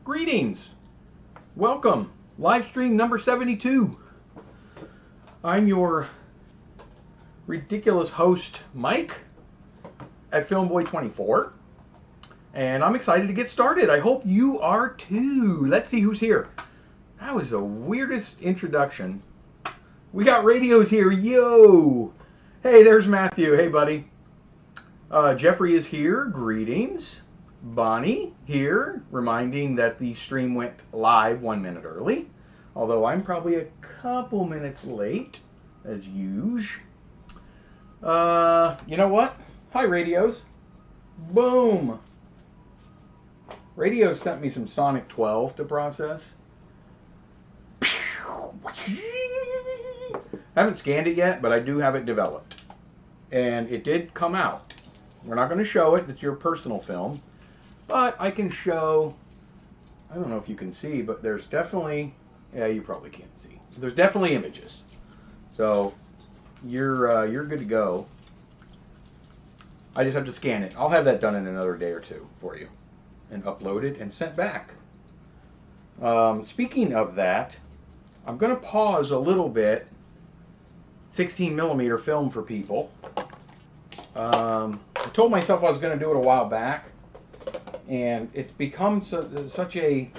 Greetings. Welcome. Live stream number 72. I'm your ridiculous host, Mike, at Filmboy24. And I'm excited to get started. I hope you are too. Let's see who's here. That was the weirdest introduction. We got radios here. Yo! Hey, there's Matthew. Hey, buddy. Jeffrey is here. Greetings. Bonnie here, reminding that the stream went live 1 minute early, although I'm probably a couple minutes late, as usual. You know what? Hi, radios. Boom. Radio sent me some Sonic 12 to process. Haven't scanned it yet, but I do have it developed. And it did come out. We're not going to show it. It's your personal film. But I can show, I don't know if you can see, but there's definitely, yeah, you probably can't see. There's definitely images. So you're good to go. I just have to scan it. I'll have that done in another day or two for you. And uploaded and sent back. Speaking of that, I'm going to pause a little bit. 16mm film for people. I told myself I was going to do it a while back. And it's become such a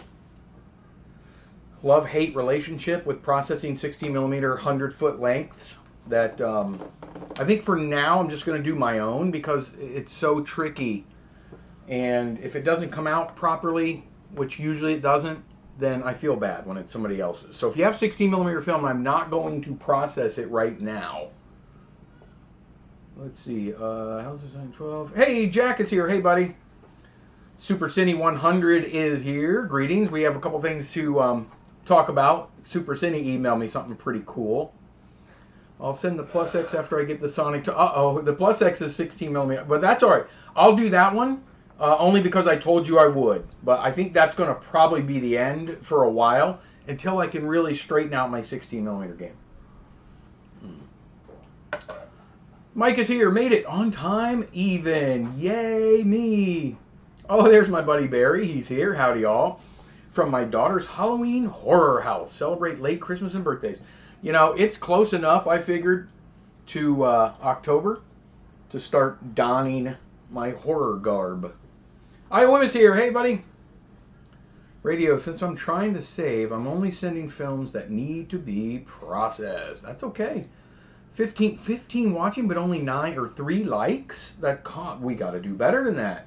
love-hate relationship with processing 16mm 100-foot lengths that I think for now I'm just going to do my own because it's so tricky. And if it doesn't come out properly, which usually it doesn't, then I feel bad when it's somebody else's. So if you have 16mm film, I'm not going to process it right now. Let's see. How's this on 12? Hey, Jack is here. Hey, buddy. Super Cine 100 is here. Greetings. We have a couple things to talk about. Super Cine emailed me something pretty cool. I'll send the Plus X after I get the Sonic to... Uh-oh, the Plus X is 16mm. But that's all right. I'll do that one only because I told you I would. But I think that's going to probably be the end for a while until I can really straighten out my 16mm game. Mike is here. Made it on time. Even. Yay, me. Oh, there's my buddy Barry. He's here. Howdy, y'all. From my daughter's Halloween horror house. Celebrate late Christmas and birthdays. You know, it's close enough, I figured, to October to start donning my horror garb. Iowa is here. Hey, buddy. Radio, since I'm trying to save, I'm only sending films that need to be processed. That's okay. 15 watching, but only 9 or 3 likes? We got to do better than that.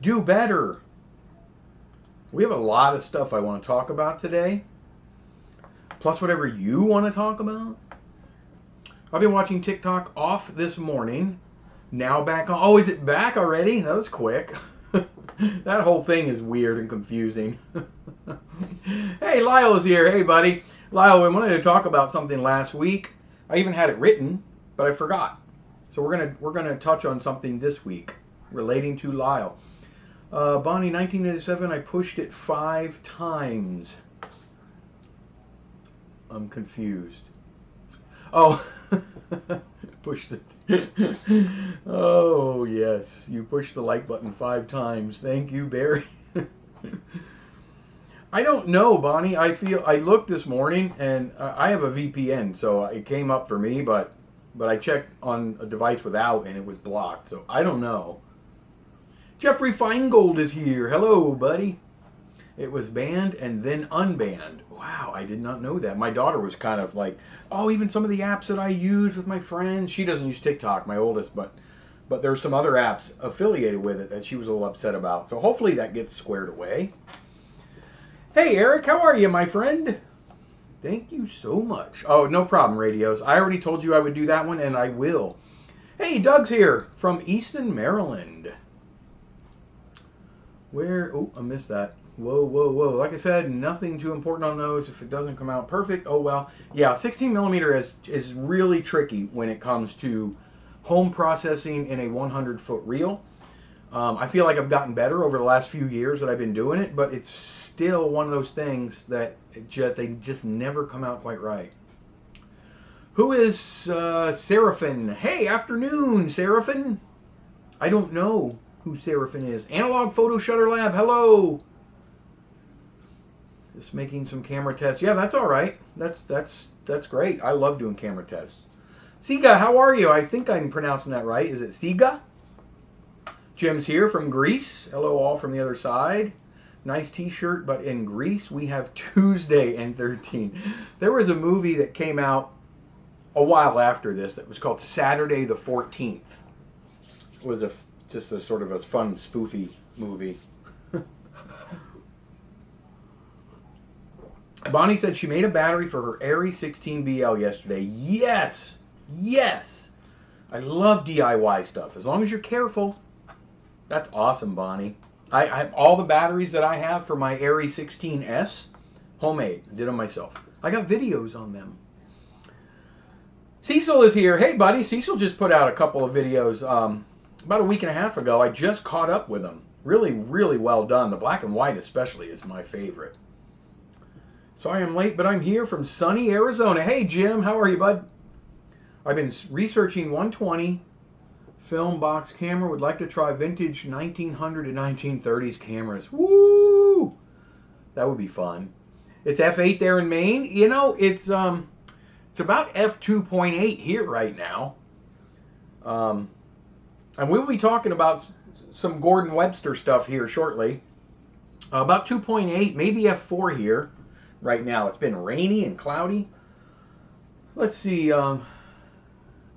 Do better. We have a lot of stuff I want to talk about today. Plus whatever you want to talk about. I've been watching TikTok off this morning. Now back on. Oh, is it back already? That was quick. That whole thing is weird and confusing. Hey, Lyle's here. Hey, buddy. Lyle, we wanted to talk about something last week. I even had it written, but I forgot. So we're gonna touch on something this week relating to Lyle. Bonnie, 1987, I pushed it 5 times. I'm confused. Oh, push the... Oh, yes. You pushed the like button 5 times. Thank you, Barry. I don't know, Bonnie. I looked this morning, and I have a VPN, so it came up for me, but I checked on a device without, and it was blocked. So I don't know. Jeffrey Feingold is here. Hello, buddy. It was banned and then unbanned. Wow, I did not know that. My daughter was kind of like, oh, even some of the apps that I use with my friends. She doesn't use TikTok, my oldest, but there's some other apps affiliated with it that she was a little upset about. So hopefully that gets squared away. Hey, Eric, how are you, my friend? Thank you so much. Oh, no problem, radios. I already told you I would do that one, and I will. Hey, Doug's here from Easton, Maryland. Where? Oh, I missed that. Whoa, whoa, whoa. Like I said, nothing too important on those. If it doesn't come out perfect, oh well. Yeah, 16mm is really tricky when it comes to home processing in a 100-foot reel. I feel like I've gotten better over the last few years that I've been doing it, but it's still one of those things that they just never come out quite right. Who is Seraphin? Hey, afternoon, Seraphin. I don't know who Seraphin is. Analog Photo Shutter Lab, hello. Just making some camera tests. Yeah, that's all right. That's great. I love doing camera tests. Siga, how are you? I think I'm pronouncing that right. Is it Siga? Jim's here from Greece. Hello all from the other side. Nice t-shirt, but in Greece we have Tuesday and 13. There was a movie that came out a while after this that was called Saturday the 14th. It was just a sort of a fun spoofy movie. Bonnie said she made a battery for her Airy 16BL yesterday. Yes! Yes! I love DIY stuff. As long as you're careful. That's awesome, Bonnie. I have all the batteries that I have for my Airy 16S. Homemade. I did them myself. I got videos on them. Cecil is here. Hey, buddy. Cecil just put out a couple of videos about a week and a half ago. I just caught up with them. Really, really well done. The black and white especially is my favorite. Sorry I'm late, but I'm here from sunny Arizona. Hey, Jim. How are you, bud? I've been researching 120 film box camera. Would like to try vintage 1900 and 1930s cameras. Woo! That would be fun. It's f8 there in Maine. You know, it's about f2.8 here right now. And we'll be talking about some Gordon Webster stuff here shortly. About 2.8, maybe f4 here right now. It's been rainy and cloudy. Let's see.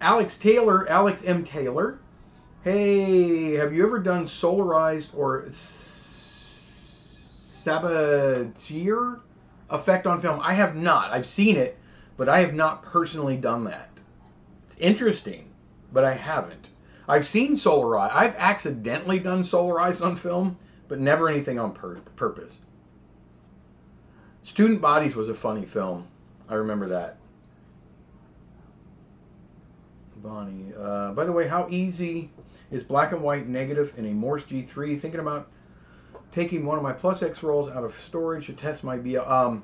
Alex M. Taylor. Hey, have you ever done solarized or sabatier effect on film? I have not. I've seen it, but I have not personally done that. It's interesting, but I haven't. I've seen solarized. I've accidentally done solarized on film, but never anything on purpose. Student Bodies was a funny film. I remember that. Bonnie. By the way, how easy is black and white negative in a Morse G3? Thinking about taking one of my Plus X rolls out of storage to test my BL.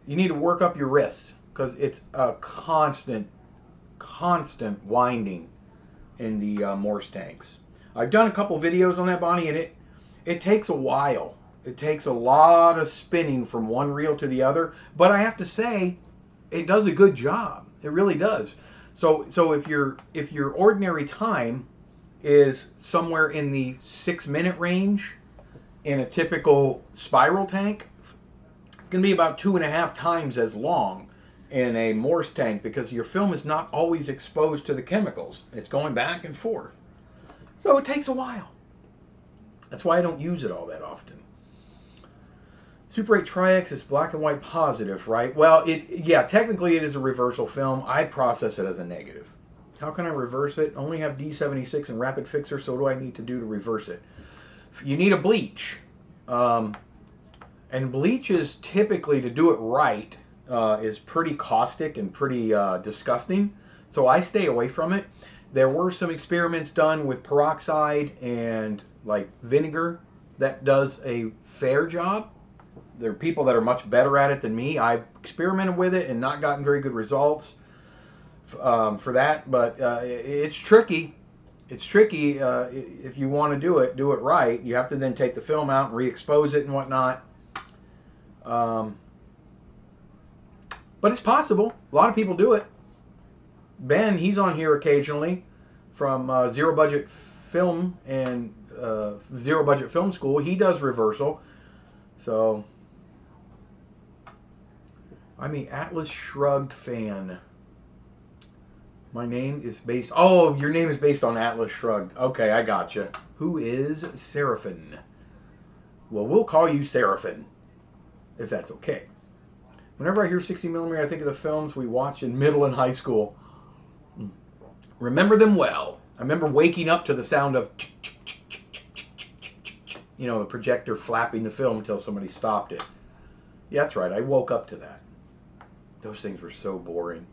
You need to work up your wrist because it's a constant winding in the Morse tanks. I've done a couple videos on that, Bonnie, and it takes a while. It takes a lot of spinning from one reel to the other, but I have to say, it does a good job. It really does. So if your ordinary time is somewhere in the 6-minute range in a typical spiral tank, it's going to be about 2.5 times as long in a Morse tank because your film is not always exposed to the chemicals. It's going back and forth. So it takes a while. That's why I don't use it all that often. Super 8 Tri-X is black and white positive, right? Well, yeah, technically it is a reversal film. I process it as a negative. How can I reverse it? Only have D76 and Rapid Fixer, so what do I need to do to reverse it? You need a bleach. And bleach is typically, to do it right, is pretty caustic and pretty disgusting. So I stay away from it. There were some experiments done with peroxide and like vinegar that does a fair job. There are people that are much better at it than me. I've experimented with it and not gotten very good results for that. But it's tricky. It's tricky if you want to do it right. You have to then take the film out and re-expose it and whatnot. But it's possible. A lot of people do it. Ben, he's on here occasionally from Zero Budget Film and Zero Budget Film School. He does reversal. So I'm an Atlas Shrugged fan. My name is based... Oh, your name is based on Atlas Shrugged. Okay, I gotcha. Who is Seraphin? Well, we'll call you Seraphin, if that's okay. Whenever I hear 60mm, I think of the films we watched in middle and high school. Remember them well. I remember waking up to the sound of... You know, the projector flapping the film until somebody stopped it. Yeah, that's right. I woke up to that. Those things were so boring.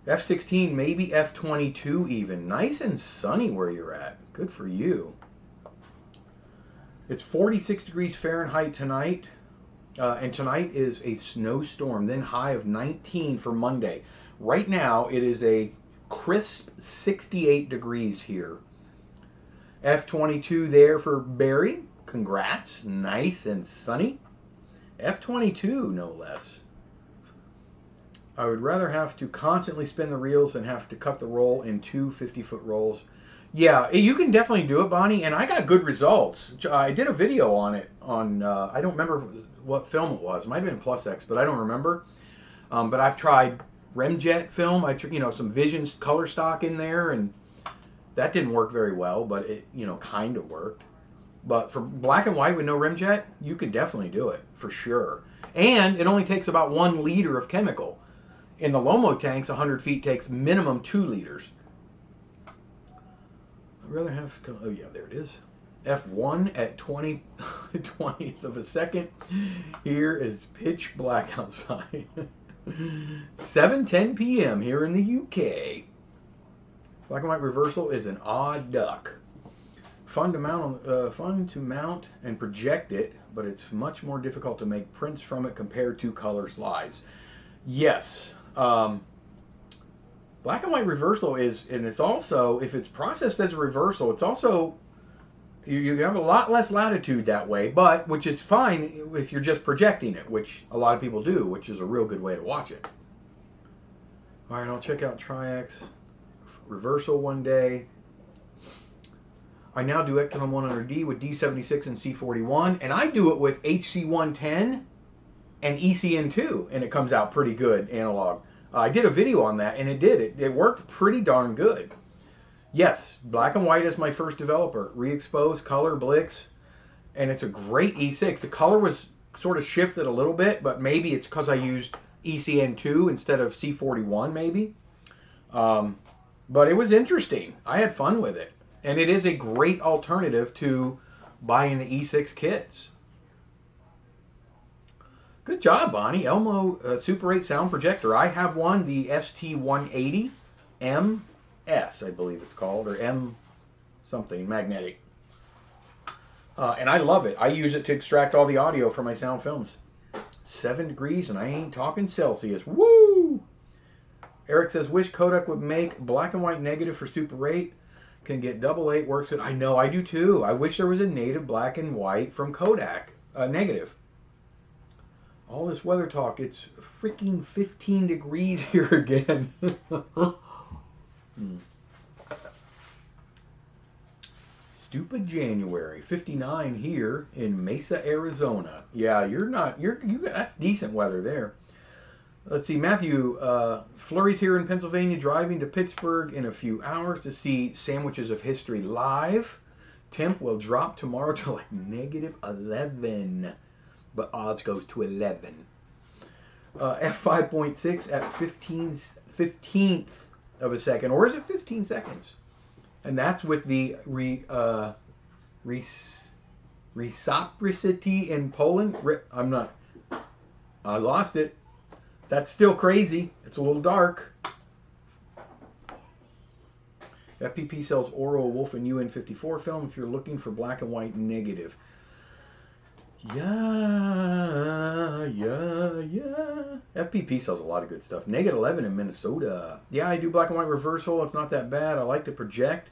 F16, maybe F22 even. Nice and sunny where you're at. Good for you. It's 46 degrees Fahrenheit tonight. And tonight is a snowstorm. Then high of 19 for Monday. Right now, it is a crisp 68 degrees here. F22 there for Barry. Congrats. Nice and sunny. F22, no less. I would rather have to constantly spin the reels than have to cut the roll in two 50-foot rolls. Yeah, you can definitely do it, Bonnie, and I got good results. I did a video on it on, I don't remember what film it was. It might have been Plus X, but I don't remember. But I've tried Remjet film, some Vision color stock in there, and that didn't work very well, but it, kind of worked. But for black and white with no Remjet, you could definitely do it, for sure. And it only takes about 1 liter of chemical. In the Lomo tanks, 100 feet takes minimum 2 liters. I'd rather have, oh yeah, there it is. F1 at 20th of a second. Here is pitch black outside. 7:10 p.m. here in the UK. Black and white reversal is an odd duck. Fun to mount and project it, but it's much more difficult to make prints from it compared to color slides. Yes. Black and white reversal is, and it's also, if it's processed as a reversal, it's also, you have a lot less latitude that way, but which is fine if you're just projecting it, which a lot of people do, which is a real good way to watch it. All right, I'll check out Tri-X reversal one day. I now do Ecton 100D with D76 and C41, and I do it with HC110 and ECN2, and it comes out pretty good analog. I did a video on that, and it worked pretty darn good. Yes, black and white is my first developer. Re-exposed, color, Blix, and it's a great E6. The color was sort of shifted a little bit, but maybe it's because I used ECN2 instead of C41, maybe. But it was interesting. I had fun with it, and it is a great alternative to buying the E6 kits. Good job, Bonnie. Elmo Super 8 sound projector. I have one, the ST180 MS, I believe it's called, or M something, magnetic. And I love it. I use it to extract all the audio for my sound films. 7 degrees, and I ain't talking Celsius. Woo! Eric says, wish Kodak would make black and white negative for Super 8. Can get double 8, works good. I know, I do too. I wish there was a native black and white from Kodak. Negative. All this weather talk, it's freaking 15 degrees here again. Stupid January. 59 here in Mesa, Arizona. Yeah, that's decent weather there. Let's see, Matthew, Flurry's here in Pennsylvania, driving to Pittsburgh in a few hours to see Sandwiches of History live. Temp will drop tomorrow to like -11. But odds goes to 11. F5.6 at 15th of a second, or is it 15 seconds? And that's with the reciprocity in Poland. I lost it. That's still crazy. It's a little dark. FPP sells Oro, Wolf, and UN54 film if you're looking for black and white negative. Yeah. FPP sells a lot of good stuff. -11 in Minnesota. Yeah, I do black and white reversal. It's not that bad. I like to project.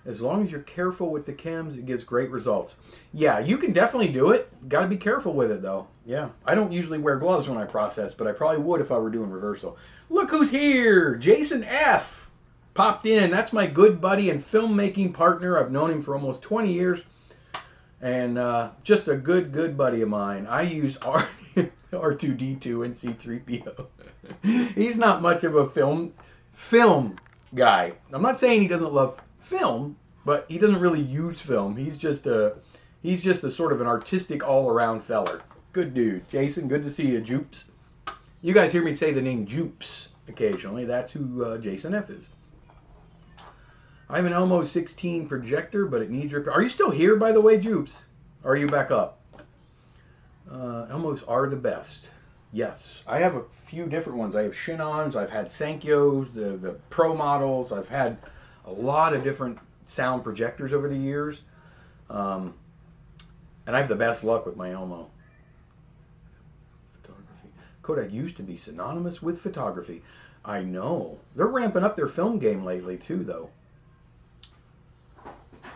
As long as you're careful with the chems, it gives great results. Yeah, you can definitely do it. Got to be careful with it, though. Yeah, I don't usually wear gloves when I process, but I probably would if I were doing reversal. Look who's here! Jason F. popped in. That's my good buddy and filmmaking partner. I've known him for almost 20 years. And just a good buddy of mine. I use R2D2 and C3PO. He's not much of a film guy. I'm not saying he doesn't love film, but he doesn't really use film. He's just a sort of an artistic all-around feller. Good dude. Jason, good to see you, Jupes. You guys hear me say the name Jupes occasionally. That's who Jason F is. I have an Elmo 16 projector, but it needs repair. Are you still here, by the way, Jupes? Or are you back up? Elmos are the best. Yes. I have a few different ones. I have Shinons, I've had Sankyos, the Pro models. I've had a lot of different sound projectors over the years. And I have the best luck with my Elmo. Photography. Kodak used to be synonymous with photography. I know. They're ramping up their film game lately, too, though.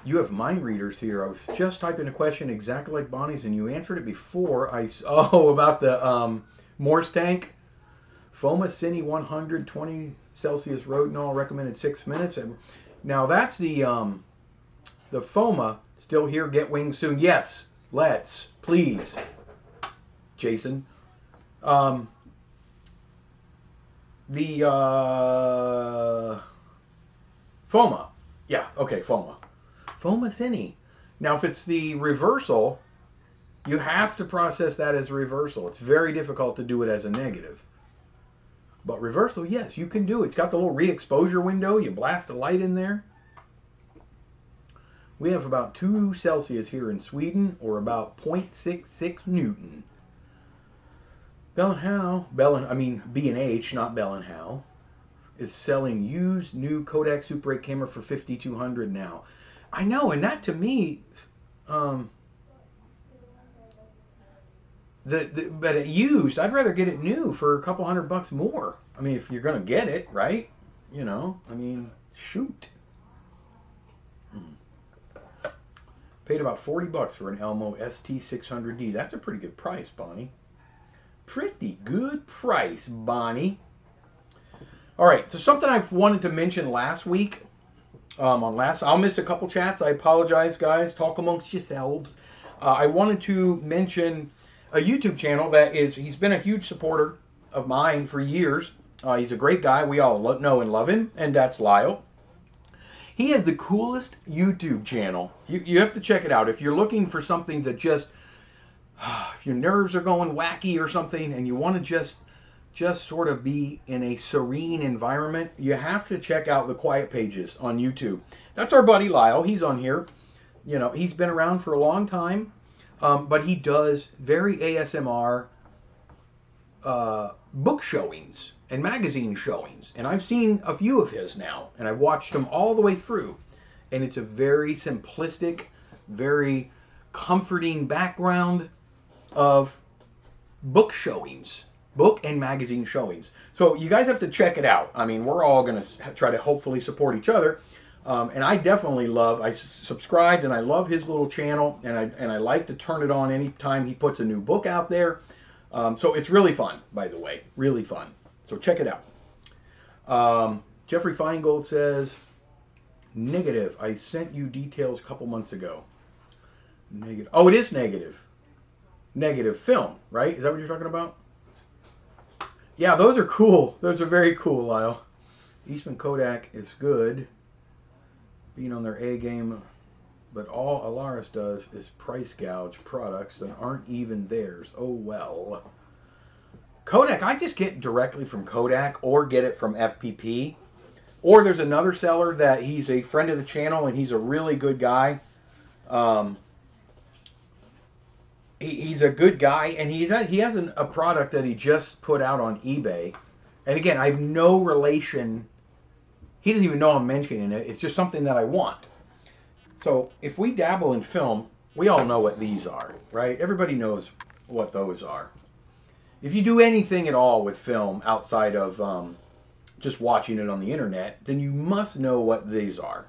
You have mind readers here. I was just typing a question exactly like Bonnie's, and you answered it before I. Oh, about the Morse tank. Foma Cine 120 Celsius Rodinol recommended 6 minutes. Now that's the Foma. Still here. Get wings soon. Yes, let's please, Jason. The Foma. Yeah. Okay. Foma. Foma Cine. Now, if it's the reversal, you have to process that as a reversal. It's very difficult to do it as a negative. But reversal, yes, you can do it. It's got the little re-exposure window. You blast a light in there. We have about 2 Celsius here in Sweden, or about 0.66 Newton. Bell & Howe, B&H, not Bell & Howe, is selling used new Kodak Super 8 camera for $5,200 now. I know, and that to me, but used, I'd rather get it new for a couple $100 more. I mean, if you're gonna get it, right? You know, I mean, shoot. Paid about $40 for an Elmo ST600D. That's a pretty good price, Bonnie. Pretty good price, Bonnie. All right, so something I've wanted to mention last week. I'll miss a couple chats. I apologize, guys. Talk amongst yourselves. I wanted to mention a YouTube channel he's been a huge supporter of mine for years. He's a great guy. We all know and love him, and that's Lyle. He has the coolest YouTube channel. You have to check it out. If you're looking for something that just, if your nerves are going wacky or something, and you want to just sort of be in a serene environment, you have to check out the Quiet Pages on YouTube. That's our buddy Lyle. He's on here. You know, he's been around for a long time, but he does very ASMR book showings and magazine showings. And I've seen a few of his now, and I've watched them all the way through. And it's a very simplistic, very comforting background of book showings. Book and magazine showings. So you guys have to check it out. I mean, we're all going to try to hopefully support each other. And I definitely I subscribed and I love his little channel, and I like to turn it on anytime he puts a new book out there. So it's really fun, by the way. Really fun. So check it out. Jeffrey Feingold says, negative. I sent you details a couple months ago. Negative. Oh, it is negative. Negative film, right? Is that what you're talking about? Yeah, those are cool. Those are very cool, Lyle. Eastman Kodak is good, being on their A game, but all Alaris does is price gouge products that aren't even theirs. Oh well. Kodak, I just get directly from Kodak or get it from FPP. Or there's another seller that he's a friend of the channel and he's a really good guy. He's a good guy, and he has a product that he just put out on eBay. And again, I have no relation. He doesn't even know I'm mentioning it. It's just something that I want. So if we dabble in film, we all know what these are, right? Everybody knows what those are. If you do anything at all with film outside of just watching it on the internet, then you must know what these are.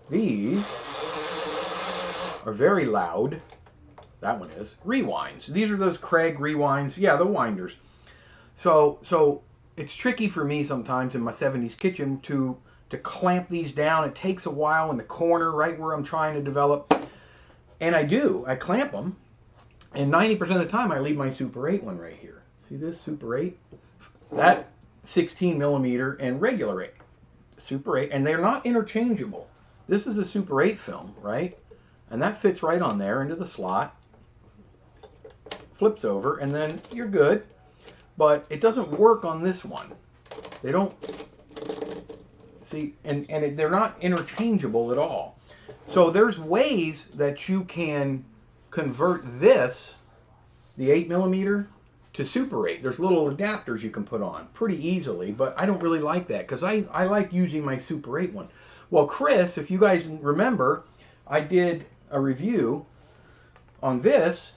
These are very loud. That one is. Rewinds. These are those Craig rewinds. Yeah, the winders. So it's tricky for me sometimes in my 70s kitchen to clamp these down. It takes a while in the corner, right where I'm trying to develop. And I do. I clamp them. And 90% of the time I leave my Super 8 one right here. See this Super 8? That's 16 millimeter and regular 8. Super 8. And they're not interchangeable. This is a Super 8 film, right? And that fits right on there into the slot. Flips over, and then you're good. But it doesn't work on this one. They don't see, and they're not interchangeable at all. So there's ways that you can convert this, the 8 millimeter, to Super 8. There's little adapters you can put on pretty easily, but I don't really like that because I like using my Super 8 one. Well, Chris, if you guys remember, I did a review on this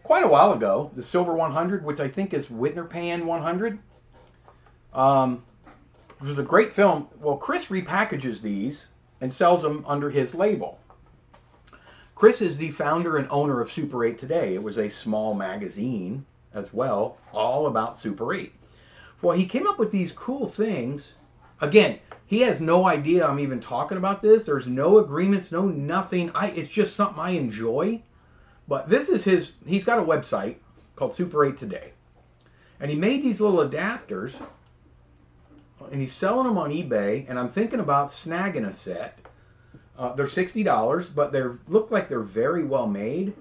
quite a while ago, the Silver 100, which I think is Whitner Pan 100. It was a great film. Well, Chris repackages these and sells them under his label. Chris is the founder and owner of Super 8 Today. It was a small magazine as well, all about Super 8. Well, he came up with these cool things. Again, he has no idea I'm even talking about this. There's no agreements, no nothing. It's just something I enjoy. But this is he's got a website called Super 8 Today. And he made these little adapters. And he's selling them on eBay. And I'm thinking about snagging a set. They're $60, but they look like they're very well made.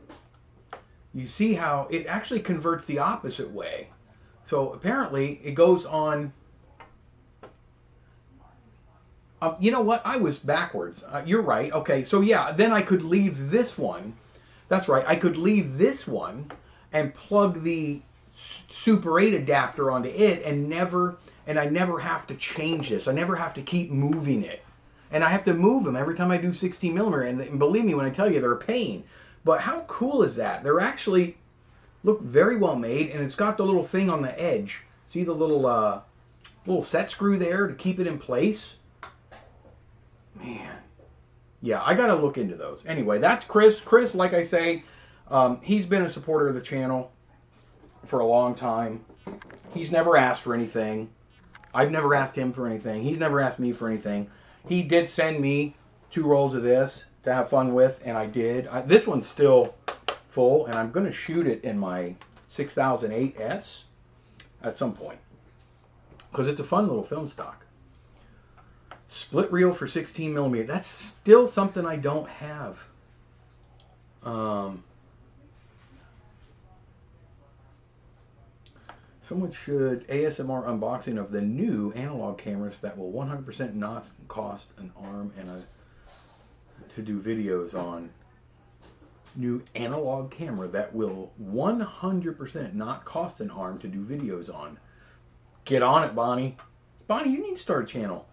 You see how it actually converts the opposite way. So apparently it goes on. You know what? I was backwards. You're right. Okay, so yeah, then I could leave this one. That's right. I could leave this one and plug the Super 8 adapter onto it and I never have to change this. I never have to keep moving it. And I have to move them every time I do 16 millimeter. And believe me when I tell you, they're a pain. But how cool is that? They're actually look very well made, and it's got the little thing on the edge. See the little set screw there to keep it in place? Man. Yeah, I got to look into those. Anyway, that's Chris. Chris, like I say, he's been a supporter of the channel for a long time. He's never asked for anything. I've never asked him for anything. He's never asked me for anything. He did send me 2 rolls of this to have fun with, and I did. This one's still full, and I'm going to shoot it in my 6008S at some point because it's a fun little film stock. Split reel for 16 millimeter. That's still something I don't have. Someone should ASMR unboxing of the new analog cameras that will 100% not cost an arm and to do videos on. New analog camera that will 100% not cost an arm to do videos on. Get on it, Bonnie. Bonnie, you need to start a channel.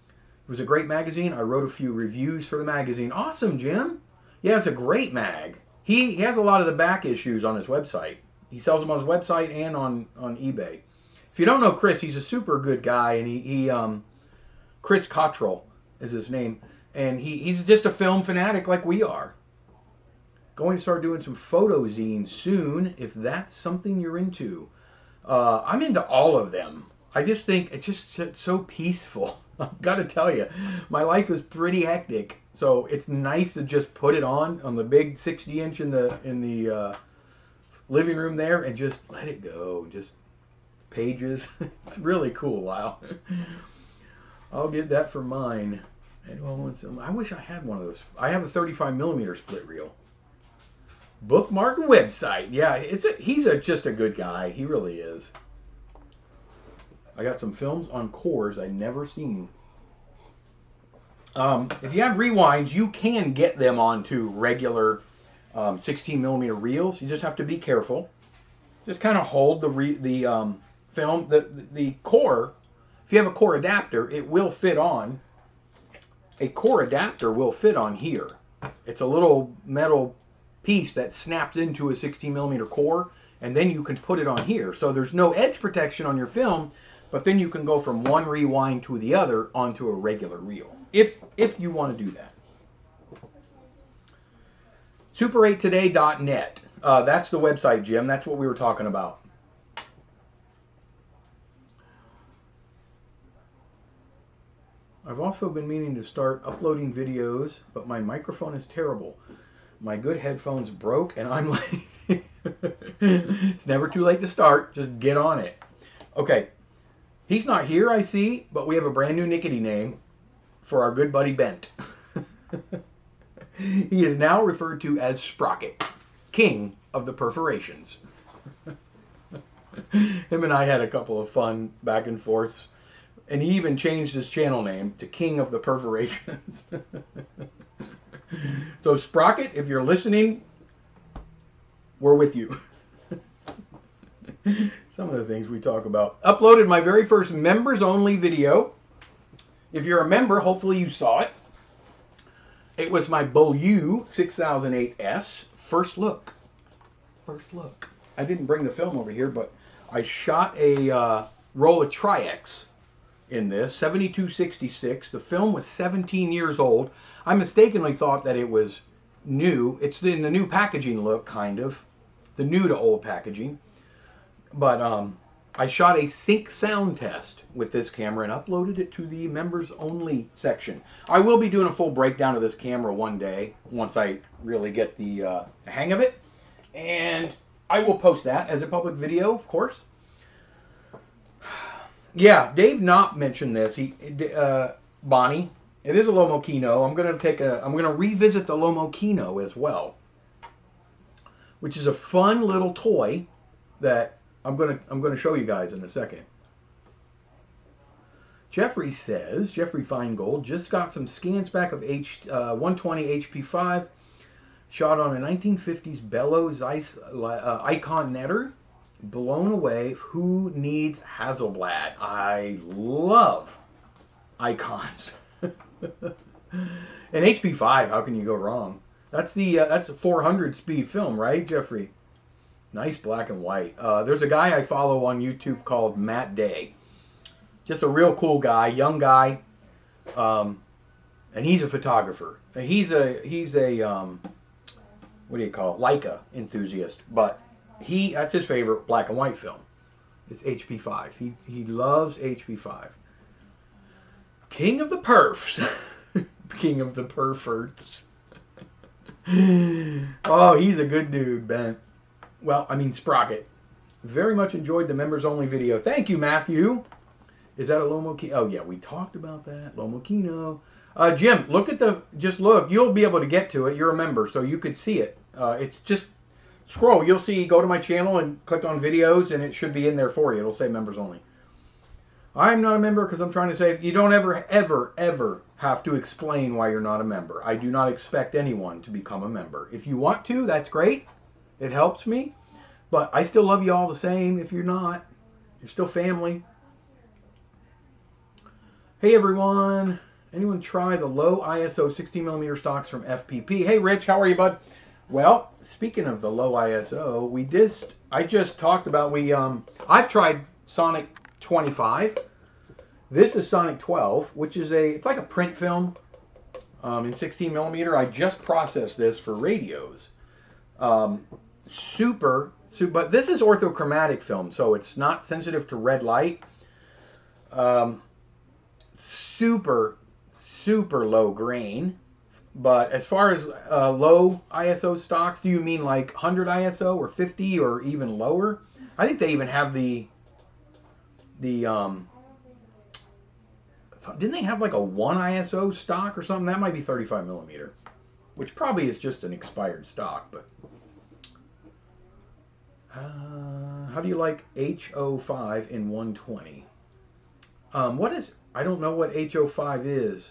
It was a great magazine. I wrote a few reviews for the magazine. Awesome, Jim. Yeah, it's a great mag. He has a lot of the back issues on his website. He sells them on his website and on eBay. If you don't know Chris, he's a super good guy, and Chris Cottrell is his name, and he's just a film fanatic like we are. Going to start doing some photo zines soon, if that's something you're into. I'm into all of them. I just think it's just so peaceful. I've got to tell you, my life is pretty hectic, so it's nice to just put it on the big 60-inch in the living room there and just let it go. Just pages. It's really cool. Wow. I'll get that for mine. Anyone wants some? I wish I had one of those. I have a 35 millimeter split reel. Bookmark website. Yeah, he's just a good guy. He really is. I got some films on cores I'd never seen. If you have rewinds, you can get them onto regular 16 millimeter reels. You just have to be careful. Just kind of hold the film. The core, if you have a core adapter, it will fit on. A core adapter will fit on here. It's a little metal piece that snaps into a 16 millimeter core, and then you can put it on here. So there's no edge protection on your film, but then you can go from one rewind to the other onto a regular reel, if you want to do that. Super8today.net. That's the website, Jim. That's what we were talking about. I've also been meaning to start uploading videos, but my microphone is terrible. My good headphones broke, and I'm like, it's never too late to start. Just get on it. Okay. He's not here, I see, but we have a brand new Nickety name for our good buddy Bent. He is now referred to as Sprocket, king of the perforations. Him and I had a couple of fun back and forths, and he even changed his channel name to King of the Perforations. So Sprocket, if you're listening, we're with you. Some of the things we talk about. Uploaded my very first members only video. If you're a member, hopefully you saw it. It was my Beaulieu 6008S first look. First look. I didn't bring the film over here, but I shot a roll of Tri-X in this, 7266. The film was 17 years old. I mistakenly thought that it was new. It's in the new packaging look, kind of. The new to old packaging. But I shot a sync sound test with this camera and uploaded it to the members only section. I will be doing a full breakdown of this camera one day once I really get the hang of it. And I will post that as a public video, of course. Yeah, Dave Knott mentioned this. Bonnie, it is a Lomo Kino. I'm gonna revisit the Lomo Kino as well, which is a fun little toy that I'm gonna show you guys in a second. Jeffrey says, Jeffrey Feingold just got some scans back of 120 HP5, shot on a 1950s Bellows Icon Netter. Blown away. Who needs Hasselblad? I love icons. And HP5, how can you go wrong? That's a 400 speed film, right, Jeffrey? Nice black and white. There's a guy I follow on YouTube called Matt Day. Just a real cool guy, young guy, and he's a photographer. He's a what do you call it? Leica enthusiast, but that's his favorite black and white film. It's HP5. He loves HP5. King of the perfs. King of the perverts. Oh, he's a good dude, Ben. Well, I mean Sprocket. Very much enjoyed the members only video. Thank you, Matthew. Is that a Lomo Kino? Oh yeah, we talked about that. Lomo Kino. Jim, just look. You'll be able to get to it. You're a member, so you could see it. It's just scroll. You'll see, go to my channel and click on videos, and it should be in there for you. It'll say members only. I'm not a member because I'm trying to say you don't ever have to explain why you're not a member. I do not expect anyone to become a member. If you want to, that's great. It helps me. But I still love you all the same if you're not. You're still family. Hey everyone. Anyone try the low ISO 16mm stocks from FPP? Hey Rich, how are you, bud? Well, speaking of the low ISO, I just talked about I've tried Sonic 25. This is Sonic 12, which is it's like a print film in 16mm. I just processed this for radios. But this is orthochromatic film, so it's not sensitive to red light. Super low grain. But as far as low ISO stocks, do you mean like 100 ISO or 50 or even lower? I think they even have didn't they have like a 1 ISO stock or something? That might be 35mm, which probably is just an expired stock. But how do you like H05 in 120? I don't know what H05 is.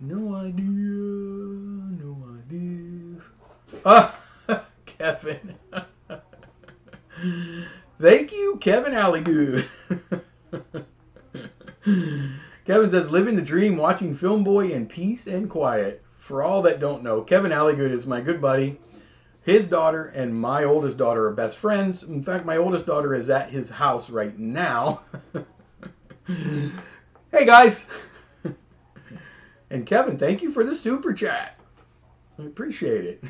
No idea. Ah, Kevin. Thank you, Kevin Alligood. Kevin says, living the dream, watching Filmboy in peace and quiet. For all that don't know, Kevin Alligood is my good buddy. His daughter and my oldest daughter are best friends. In fact, my oldest daughter is at his house right now. Hey, guys. And Kevin, thank you for the super chat. I appreciate it.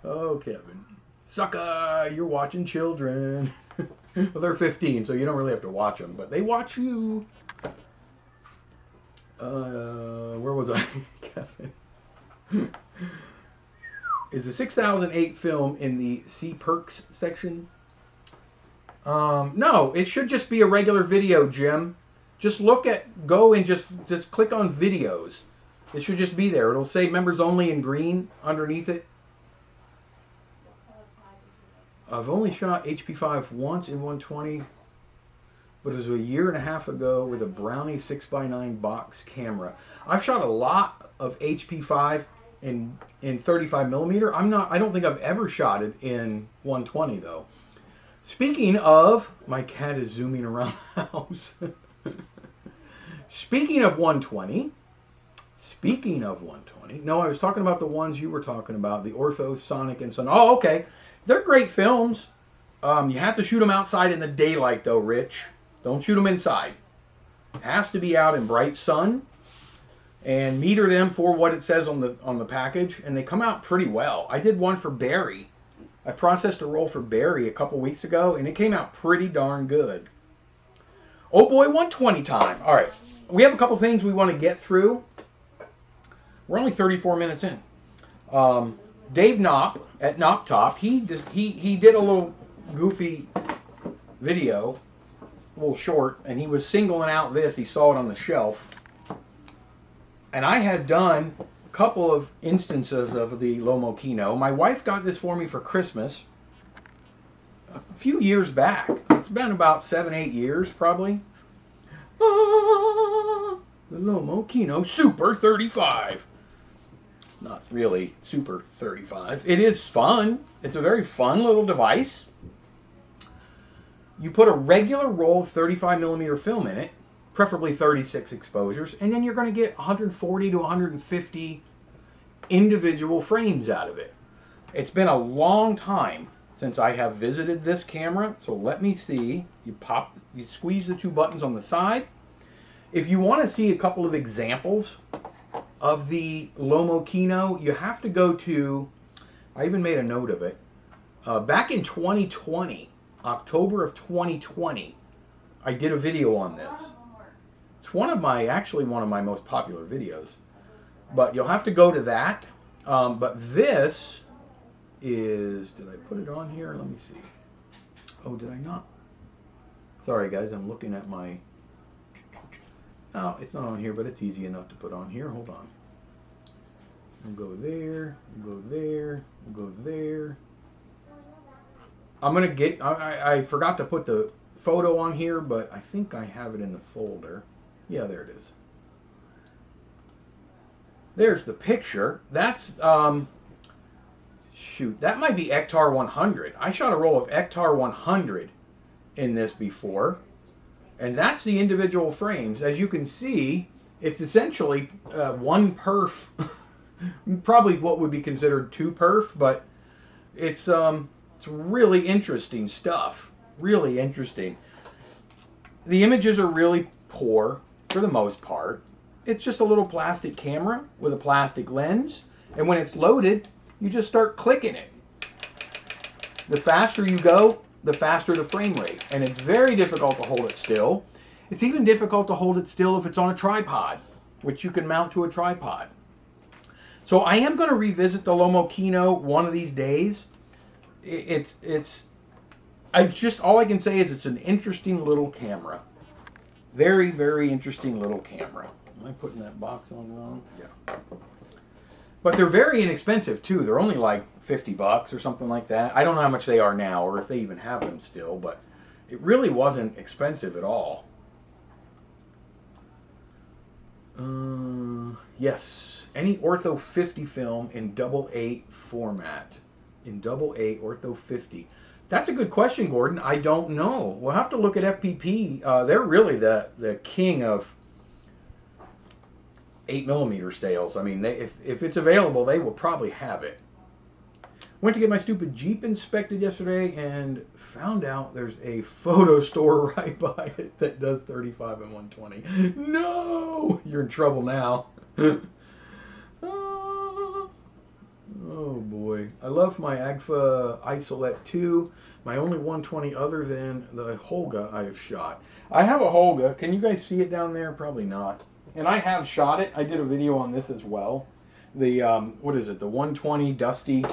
Oh, Kevin. Sucker, you're watching children. Well, they're 15, so you don't really have to watch them, but they watch you. Where was I, Kevin? Is the 6008 film in the See Perks section? No, it should just be a regular video, Jim. Just go and just click on videos. It should just be there. It'll say members only in green underneath it. I've only shot HP5 once in 120, but it was a year and a half ago with a Brownie 6x9 box camera. I've shot a lot of HP5 in 35mm. I don't think I've ever shot it in 120 though. Speaking of, my cat is zooming around the house. Speaking of 120, no, I was talking about the ones you were talking about, the Ortho, Sonic, and Son. Oh, okay. They're great films. You have to shoot them outside in the daylight, though, Rich. Don't shoot them inside. It has to be out in bright sun. and meter them for what it says on the package, and they come out pretty well. I did one for Barry. I processed a roll for Barry a couple weeks ago, and it came out pretty darn good. Oh boy, 120 time. All right, we have a couple things we want to get through. We're only 34 minutes in. Dave Knopp at Knopp Top, he did a little goofy video, a little short, and he was singling out this. He saw it on the shelf. And I had done a couple of instances of the Lomo Kino. My wife got this for me for Christmas a few years back. It's been about 7-8 years probably. The Lomo Kino Super 35. Not really Super 35. It is fun. It's a very fun little device. You put a regular roll of 35mm film in it, preferably 36 exposures, and then you're going to get 140 to 150 individual frames out of it. It's been a long time since I have visited this camera, so let me see. You squeeze the two buttons on the side. If you want to see a couple of examples of the Lomo Kino, you have to go to, I even made a note of it, back in 2020, October of 2020, I did a video on this. It's actually one of my most popular videos. But you'll have to go to that. But this is, did I put it on here? Let me see. Oh, did I not? Sorry guys, I'm looking at my, no, it's not on here, but it's easy enough to put on here. Hold on. We'll go there, we'll go there, we'll go there. I'm going to get, I forgot to put the photo on here, but I think I have it in the folder. Yeah, there it is. There's the picture. That's, shoot, that might be Ektar 100. I shot a roll of Ektar 100 in this before. And that's the individual frames. As you can see, it's essentially one perf. Probably what would be considered two perf, but it's really interesting stuff. Really interesting. The images are really poor for the most part. It's just a little plastic camera with a plastic lens, and when it's loaded, you just start clicking it. The faster you go, the faster the frame rate, and it's very difficult to hold it still. It's even difficult to hold it still if it's on a tripod, which you can mount to a tripod. So I am going to revisit the Lomo Kino one of these days. It's just, all I can say is it's an interesting little camera. Very, very interesting little camera. Am I putting that box on wrong? Yeah. But they're very inexpensive too. They're only like 50 bucks or something like that. I don't know how much they are now or if they even have them still, but it really wasn't expensive at all. Yes. Any Ortho 50 film in AA format. In AA Ortho 50. That's a good question, Gordon. I don't know. We'll have to look at FPP. They're really the king of 8mm sales. I mean, if it's available, they will probably have it. Went to get my stupid Jeep inspected yesterday and found out there's a photo store right by it that does 35 and 120. No! You're in trouble now. Oh boy. I love my Agfa Isolet 2. My only 120 other than the Holga I have shot. I have a Holga. Can you guys see it down there? Probably not. And I have shot it. I did a video on this as well. The, what is it? The 120 Dusty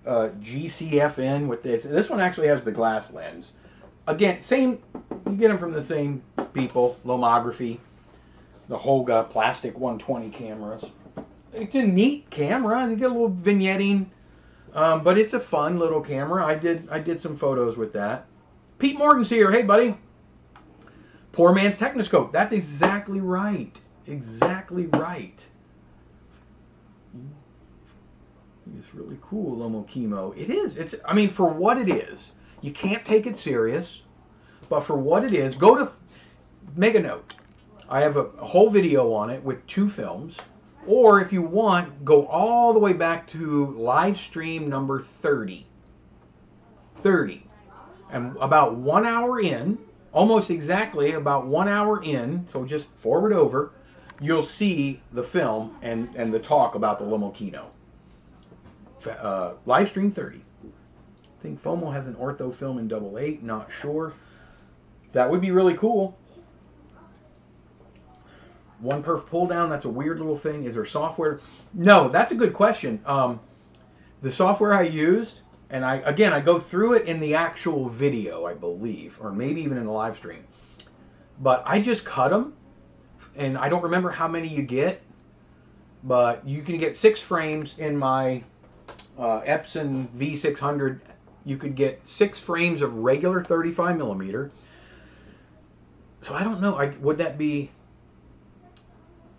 GCFN with this. This one actually has the glass lens. Again, same, you get them from the same people. Lomography. The Holga plastic 120 cameras. It's a neat camera. You get a little vignetting. But it's a fun little camera. I did some photos with that. Pete Morgan's here. Hey, buddy. Poor man's Technoscope. That's exactly right. Exactly right. It's really cool, Lomo Kino. It is. It's. I mean, for what it is, you can't take it serious. But for what it is, go to. Make a note. I have a whole video on it with 2 films. Or if you want, go all the way back to live stream number 30. 30. And about 1 hour in, almost exactly about 1 hour in, so just forward over, you'll see the film and the talk about the Lomokino. Live stream 30. I think FOMO has an ortho film in 88, not sure. That would be really cool. One perf pull down, that's a weird little thing. Is there software? No, that's a good question. The software I used, and I go through it in the actual video, I believe, or maybe even in the live stream. But I just cut them, and I don't remember how many you get, but you can get 6 frames in my Epson V600. You could get 6 frames of regular 35 millimeter. So I don't know. Would that be?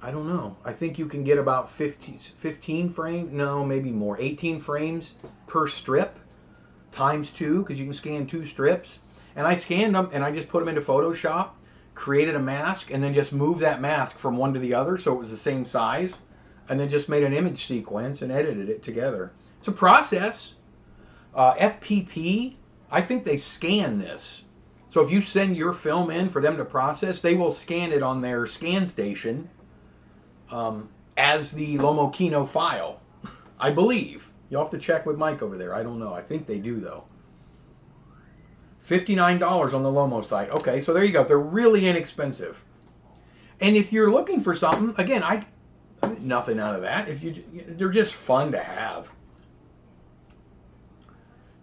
I don't know. I think you can get about 15 frames. No, maybe more. 18 frames per strip times 2, because you can scan 2 strips. And I scanned them and I just put them into Photoshop, created a mask, and then just moved that mask from one to the other so it was the same size, and then just made an image sequence and edited it together. It's a process. FPP, I think they scan this. So if you send your film in for them to process, they will scan it on their scan station as the Lomokino file, I believe. You'll have to check with Mike over there. I don't know. I think they do, though. $59 on the Lomo site. Okay, so there you go. They're really inexpensive. And if you're looking for something, again, I get nothing out of that. They're just fun to have.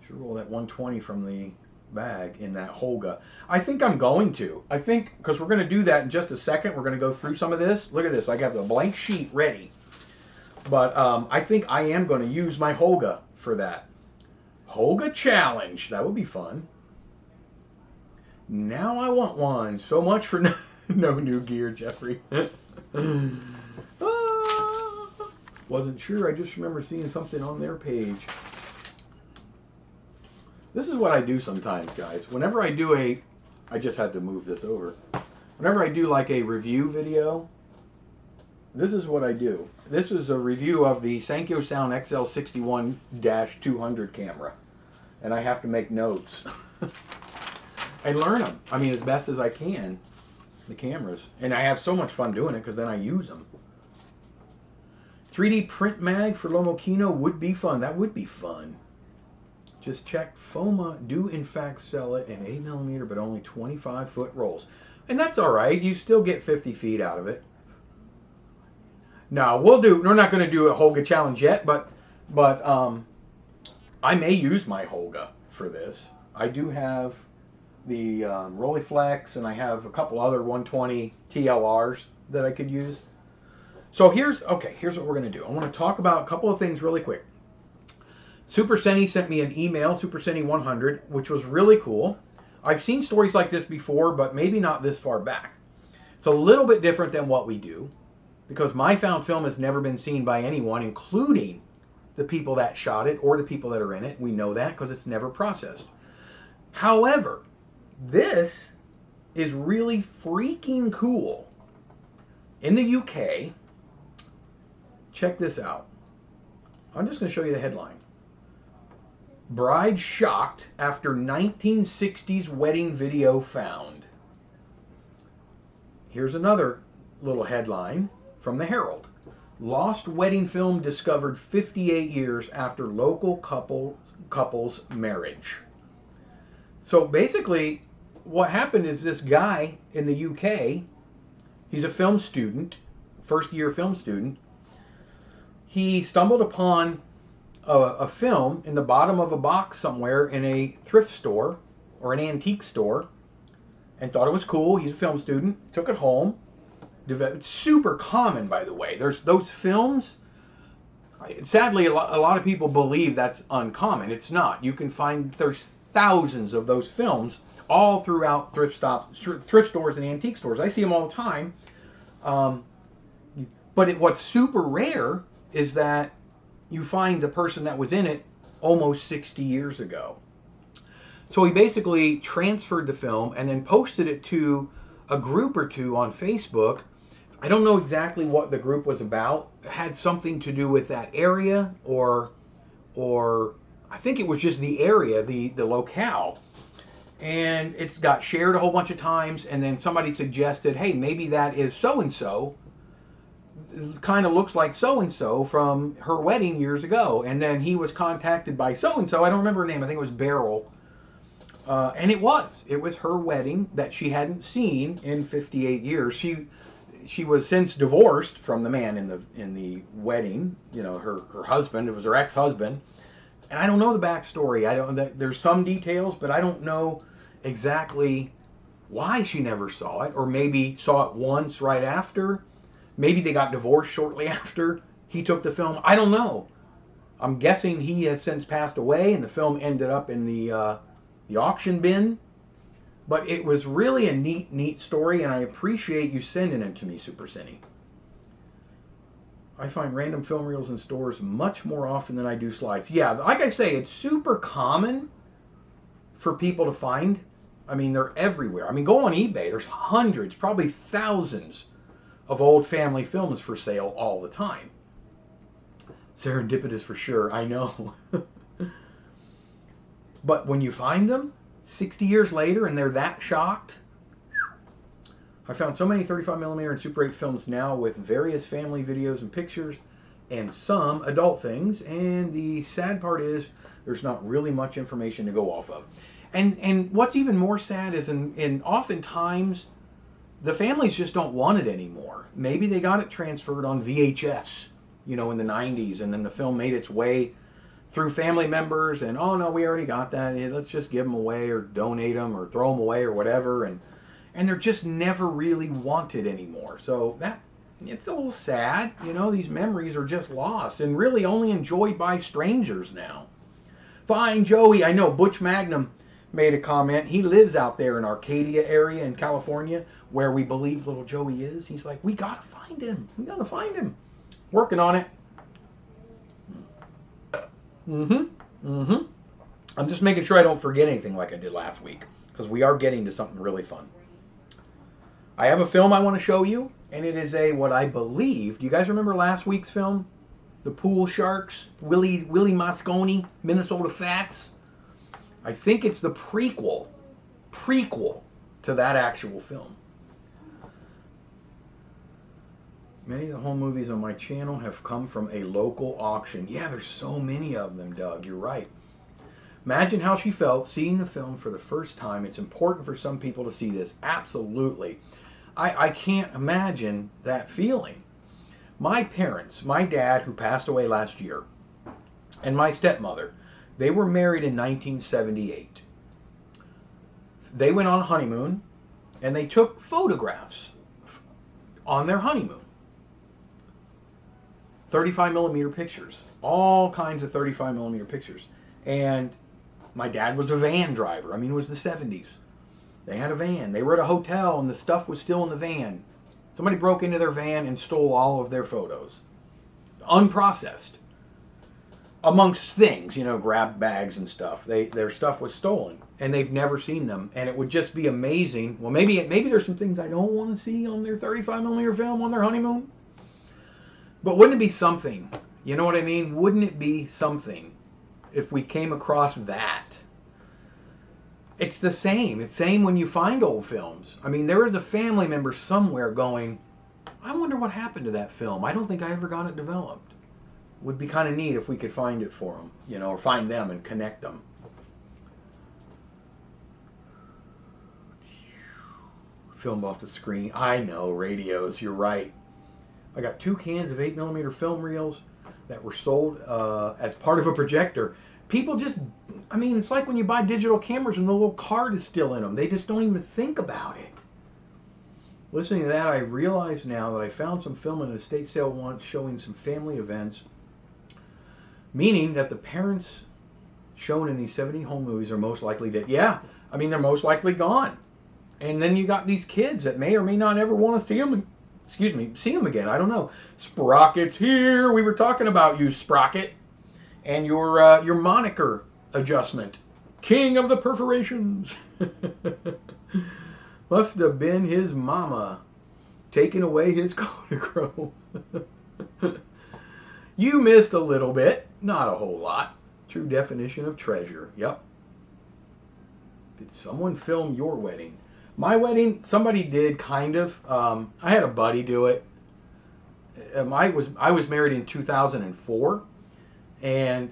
Should roll that 120 from the bag in that Holga. I think I'm going to. I think, because we're going to do that in just a second. We're going to go through some of this. Look at this. I got the blank sheet ready. But I think I am going to use my Holga for that. Holga challenge. That would be fun. Now I want one. So much for no new gear, Jeffrey. Wasn't sure. I just remember seeing something on their page. This is what I do sometimes, guys. Whenever I do I just had to move this over. Whenever I do like a review video, this is what I do. This is a review of the Sankyo Sound XL61-200 camera. And I have to make notes. I learn them. I mean, as best as I can, the cameras. And I have so much fun doing it because then I use them. 3D print mag for Lomokino would be fun. That would be fun. Just check. FOMA do in fact sell it in 8mm, but only 25-foot rolls. And that's all right. You still get 50 feet out of it. Now, we're not going to do a Holga challenge yet, but I may use my Holga for this. I do have the Rolleiflex, and I have a couple other 120 TLRs that I could use. So here's what we're going to do. I want to talk about a couple of things really quick. Super Senny sent me an email, Super Senny 100, which was really cool. I've seen stories like this before, but maybe not this far back. It's a little bit different than what we do, because my found film has never been seen by anyone, including the people that shot it or the people that are in it. We know that because it's never processed. However, this is really freaking cool. In the UK, check this out. I'm just going to show you the headline. Bride shocked after 1960s wedding video found. Here's another little headline from the Herald. Lost wedding film discovered 58 years after local couple's marriage. So basically, what happened is this guy in the UK, he's a film student, first-year film student. He stumbled upon a film in the bottom of a box somewhere in a thrift store or an antique store and thought it was cool. He's a film student, took it home. It's super common, by the way. There's those films. Sadly, a lot of people believe that's uncommon. It's not. You can find, there's thousands of those films all throughout thrift stores and antique stores. I see them all the time. But what's super rare is that you find the person that was in it almost 60 years ago. So he basically transferred the film and then posted it to a group or two on Facebook. I don't know exactly what the group was about. It had something to do with that area, or I think it was just the area, the locale. And it's got shared a whole bunch of times, and then somebody suggested, hey, maybe that is so-and-so. kind of looks like so-and-so from her wedding years ago. And then he was contacted by so-and-so. I don't remember her name. I think it was Beryl. And it was her wedding that she hadn't seen in 58 years. She was since divorced from the man in the wedding. You know, her husband. It was her ex-husband. And I don't know the backstory. There's some details, but I don't know exactly why she never saw it, or maybe saw it once right after. Maybe they got divorced shortly after he took the film. I don't know. I'm guessing he has since passed away, and the film ended up in the auction bin. But it was really a neat story, and I appreciate you sending it to me, Super Cine. I find random film reels in stores much more often than I do slides. Yeah, like I say, it's super common for people to find. I mean, they're everywhere. I mean, go on eBay. There's hundreds, probably thousands of old family films for sale all the time. Serendipitous for sure, I know. But when you find them 60 years later and they're that shocked. I found so many 35mm and Super 8 films now with various family videos and pictures and some adult things, and the sad part is there's not really much information to go off of. And what's even more sad is in oftentimes the families just don't want it anymore. Maybe they got it transferred on VHS, you know, in the 90s, and then the film made its way through family members, and oh no, we already got that. Yeah, let's just give them away or donate them or throw them away or whatever, and they're just never really wanted anymore. So it's a little sad, you know. These memories are just lost and really only enjoyed by strangers now. Fine, Joey. I know Butch Magnum made a comment. He lives out there in Arcadia area in California, where we believe little Joey is. He's like, we gotta find him. We gotta find him. Working on it. I'm just making sure I don't forget anything like I did last week, because we are getting to something really fun. I have a film I want to show you, and it is what I believe. Do you guys remember last week's film? The Pool Sharks, Willie Moscone, Minnesota Fats. I think it's the prequel to that actual film. Many of the home movies on my channel have come from a local auction. Yeah, there's so many of them, Doug. You're right. Imagine how she felt seeing the film for the first time. It's important for some people to see this. Absolutely. I can't imagine that feeling. My parents, my dad, who passed away last year, and my stepmother, they were married in 1978. They went on a honeymoon, and they took photographs on their honeymoon. 35mm pictures. All kinds of 35mm pictures. And my dad was a van driver. I mean, it was the 70s. They had a van. They were at a hotel, and the stuff was still in the van. Somebody broke into their van and stole all of their photos. Unprocessed. Amongst things, you know, grab bags and stuff. Their stuff was stolen, and they've never seen them. And it would just be amazing. Well, maybe there's some things I don't want to see on their 35mm film on their honeymoon. But wouldn't it be something? You know what I mean? Wouldn't it be something if we came across that? It's the same. It's the same when you find old films. I mean, there is a family member somewhere going, I wonder what happened to that film. I don't think I ever got it developed. Would be kind of neat if we could find it for them, you know, or find them and connect them. Film off the screen. I know, radios. You're right. I got 2 cans of 8mm film reels that were sold as part of a projector. People just, I mean, it's like when you buy digital cameras and the little card is still in them. They just don't even think about it. Listening to that, I realize now that I found some film in an estate sale once showing some family events, meaning that the parents shown in these 70 home movies are most likely dead. Yeah, I mean, they're most likely gone. And then you got these kids that may or may not ever want to see them again. I don't know. Sprocket's here. We were talking about you, Sprocket, and your moniker adjustment. King of the Perforations. Must have been his mama taking away his Kodachrome. You missed a little bit. Not a whole lot. True definition of treasure. Yep. Did someone film your wedding? My wedding, somebody did, kind of. I had a buddy do it. I was married in 2004, and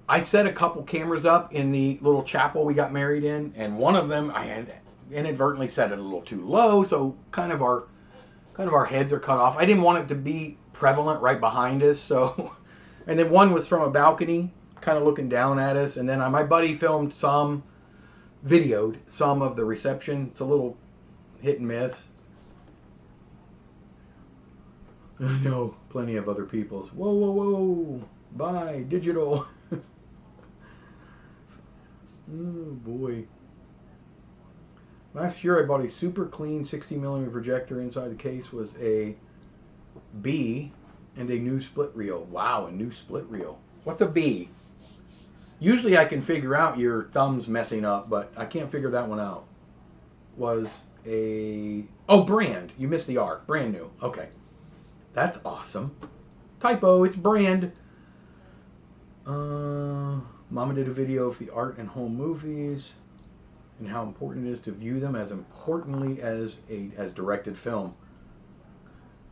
I set a couple cameras up in the little chapel we got married in, and one of them I had inadvertently set it a little too low, so kind of our heads are cut off. I didn't want it to be prevalent right behind us, so and then one was from a balcony, kind of looking down at us, and then my buddy videoed some of the reception. It's a little hit and miss. I know, plenty of other people's. Whoa, whoa, whoa! Bye, digital. Oh boy. Last year I bought a super clean 60mm projector. Inside the case was a B and a new split reel. Wow, a new split reel. What's a B? Usually I can figure out your thumbs messing up, but I can't figure that one out. Was a... Oh, brand. You missed the R. Brand new. Okay. That's awesome. Typo, it's brand. Mama did a video of the art and home movies and how important it is to view them as importantly as directed film.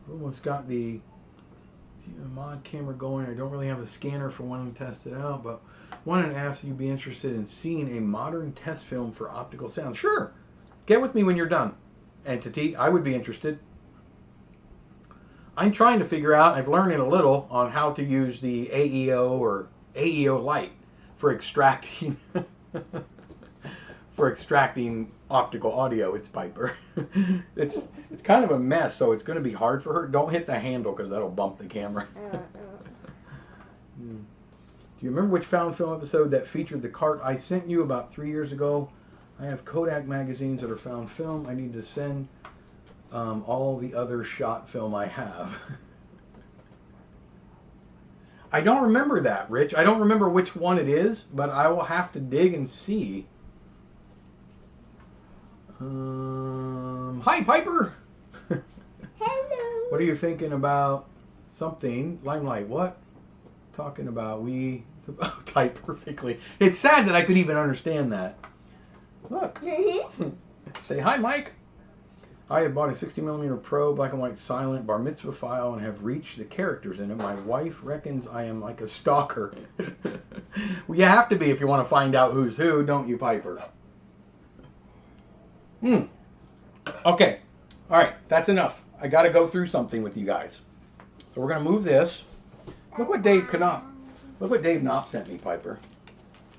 Almost got the mod camera going. I don't really have a scanner for one to test it out, but wanted to ask you be interested in seeing a modern test film for optical sound. Sure. Get with me when you're done. Entity, I would be interested. I'm trying to figure out, I've learned it a little, on how to use the AEO or AEO light for extracting optical audio. It's Piper. It's kind of a mess, so it's going to be hard for her. Don't hit the handle because that'll bump the camera. Do you remember which found film episode that featured the cart I sent you about 3 years ago? I have Kodak magazines that are found film. I need to send all the other shot film I have. I don't remember that, Rich. I don't remember which one it is, but I will have to dig and see. Hi, Piper. Hello. What are you thinking about something? Limelight, what? Talking about type perfectly. It's sad that I could even understand that. Look. Say hi, Mike. I have bought a 60mm Pro black and white silent bar mitzvah file and have reached the characters in it. My wife reckons I am like a stalker. Well, you have to be if you want to find out who's who, don't you, Piper? Okay. All right. That's enough. I got to go through something with you guys. So we're going to move this. Look what Dave Knopf sent me, Piper.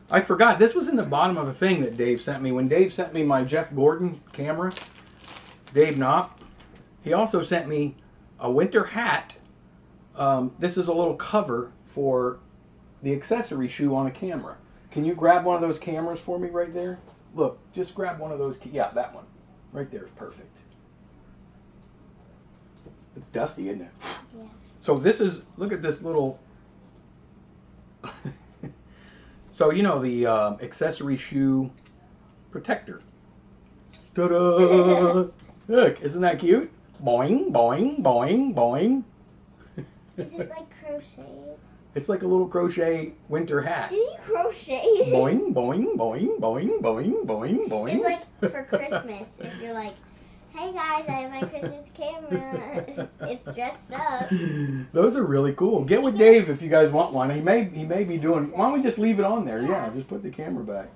I forgot. This was in the bottom of a thing that Dave sent me. When Dave sent me my Jeff Gordon camera, Dave Knopf, he also sent me a winter hat. This is a little cover for the accessory shoe on a camera. Can you grab one of those cameras for me right there? Look, just grab one of those. Yeah, that one. Right there is perfect. It's dusty, isn't it? Yeah. So this is, look at this little... So, you know, the accessory shoe protector. Ta-da! Look, isn't that cute? Boing, boing, boing, boing. Is it like crocheted? It's like a little crochet winter hat. Do you crochet? Boing, boing, boing, boing, boing, boing, boing. It's like for Christmas. If you're like, hey guys, I have my Christmas camera. It's dressed up. Those are really cool. Get with Dave if you guys want one. He may be doing. Why don't we just leave it on there? Yeah, just put the camera back.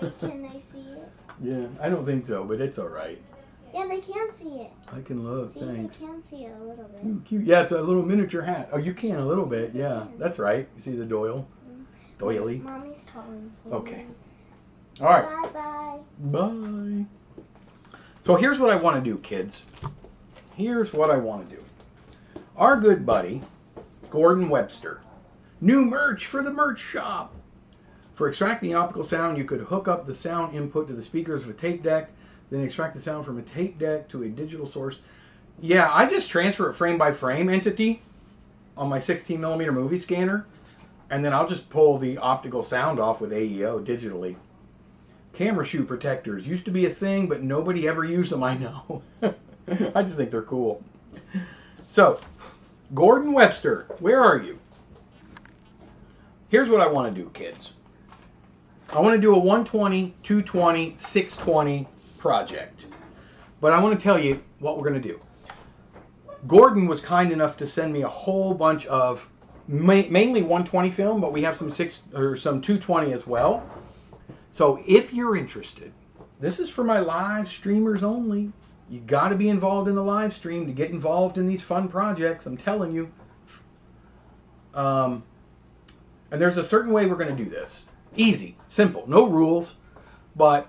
Wait, can they see it? Yeah, I don't think so, but it's all right. Yeah, they can see it. I can look. See, thanks. they can see it a little bit. Cute. Yeah, it's a little miniature hat. Oh, you can a little bit. Yeah, that's right. You see the doily? Doily. Mommy's calling. Okay. All right. Bye-bye. Bye. So here's what I want to do, kids. Here's what I want to do. Our good buddy, Gordon Webster. New merch for the merch shop. For extracting optical sound, you could hook up the sound input to the speakers of a tape deck, then extract the sound from a tape deck to a digital source. Yeah, I just transfer it frame by frame, Entity, on my 16mm movie scanner, and then I'll just pull the optical sound off with AEO digitally. Camera shoe protectors used to be a thing, but nobody ever used them, I know. I just think they're cool. So, Gordon Webster, where are you? Here's what I want to do, kids. I want to do a 120, 220, 620 project. But I want to tell you what we're going to do. Gordon was kind enough to send me a whole bunch of mainly 120 film, but we have some 220 as well. So if you're interested, this is for my live streamers only. You got to be involved in the live stream to get involved in these fun projects. I'm telling you. And there's a certain way we're going to do this. Easy, simple, no rules. But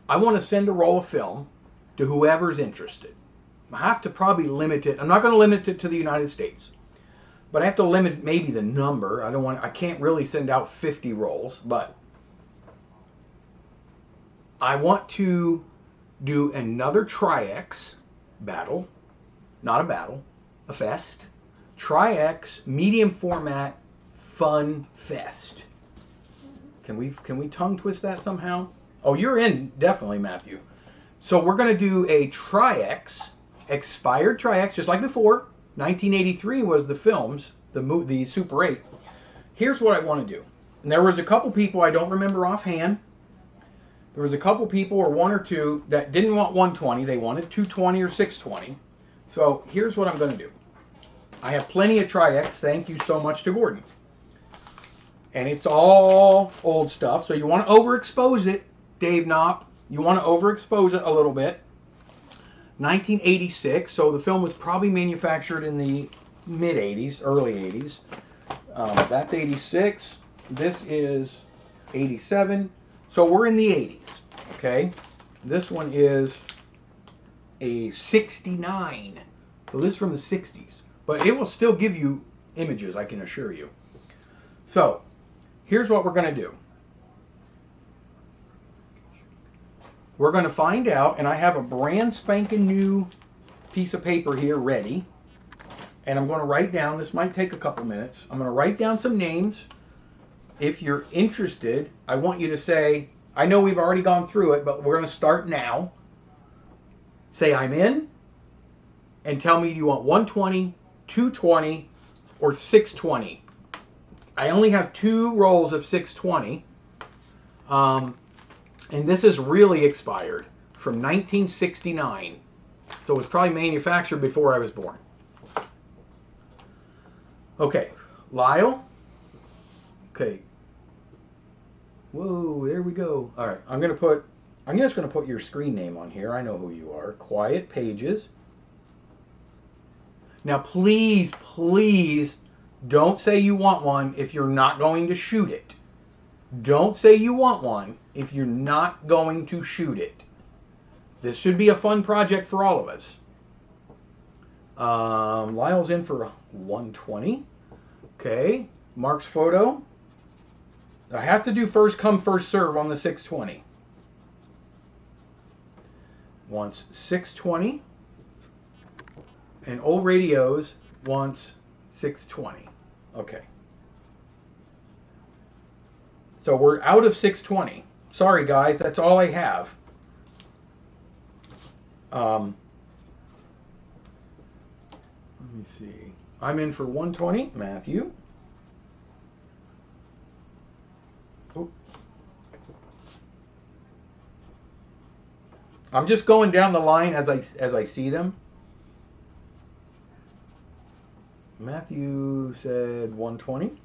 I want to send a roll of film to whoever's interested. I have to probably limit it. I'm not going to limit it to the United States, but I have to limit maybe the number. I can't really send out 50 rolls, but I want to do another Tri-X battle, not a battle, a fest. Tri-X medium format fun fest. Can we tongue twist that somehow? Oh, you're in definitely, Matthew. So we're going to do a Tri-X, expired Tri-X, just like before. 1983 was the films, the Super 8. Here's what I want to do. And there was a couple people I don't remember offhand. There was a couple people, or one or two, that didn't want 120. They wanted 220 or 620. So here's what I'm going to do. I have plenty of Tri-X. Thank you so much to Gordon. And it's all old stuff. So you want to overexpose it, Dave Knopp. You want to overexpose it a little bit. 1986. So the film was probably manufactured in the mid-80s, early 80s. That's 86. This is 87. So we're in the 80s, okay? This one is a 69. So this is from the 60s. But it will still give you images, I can assure you. So, here's what we're going to do. We're going to find out, and I have a brand spanking new piece of paper here ready. And I'm going to write down, this might take a couple minutes, I'm going to write down some names. If you're interested, I want you to say, I know we've already gone through it, but we're going to start now. Say I'm in, and tell me, do you want 120, 220, or 620? I only have 2 rolls of 620. And this is really expired from 1969. So it was probably manufactured before I was born. Okay, Lyle. Okay. Whoa, there we go. All right, I'm just going to put your screen name on here. I know who you are. Quiet Pages. Now, please, please don't say you want one if you're not going to shoot it. Don't say you want one if you're not going to shoot it. This should be a fun project for all of us. Lyle's in for 120. Okay, Mark's photo. I have to do first come, first serve on the 620. Wants 620. And Old Radios wants 620. Okay. So we're out of 620. Sorry, guys. That's all I have. Let me see. I'm in for 120. Matthew. Oh. I'm just going down the line as I see them. Matthew said 120.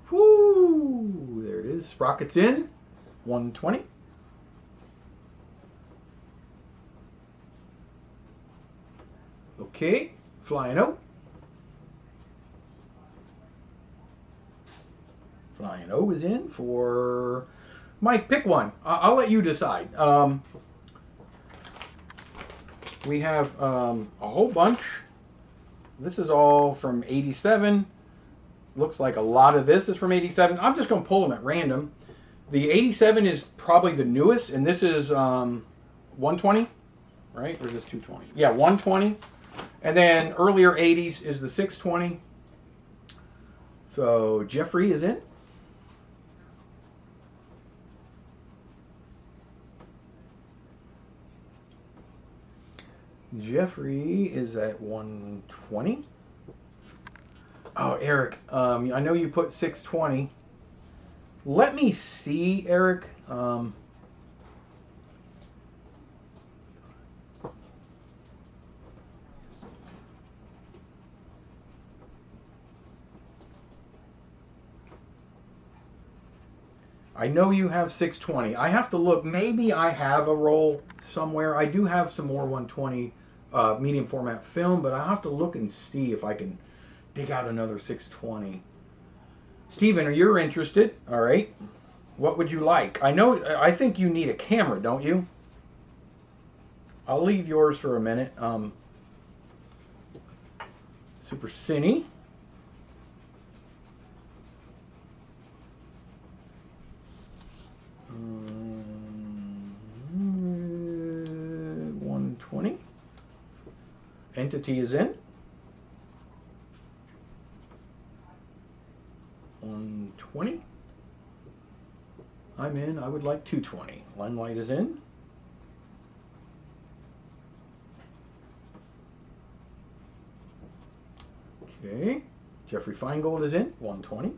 Whoo, there it is. Sprocket's in. 120. Okay, flying out. Flying O is in for Mike. Pick one. I'll let you decide. We have a whole bunch. This is all from 87. Looks like a lot of this is from 87. I'm just going to pull them at random. The 87 is probably the newest, and this is 120, right? Or is this 220? Yeah, 120. And then earlier 80s is the 620. So Jeffrey is in. Jeffrey is at 120. Oh, Eric, I know you put 620. Let me see, Eric. I know you have 620. I have to look. Maybe I have a roll somewhere. I do have some more 120 medium format film, but I have to look and see if I can dig out another 620. Steven, are you interested? All right. What would you like? I think you need a camera, don't you? I'll leave yours for a minute. Super Cine. Mm, 120. Entity is in. 120. I'm in. I would like 220. Limelight is in. Okay. Jeffrey Feingold is in. 120.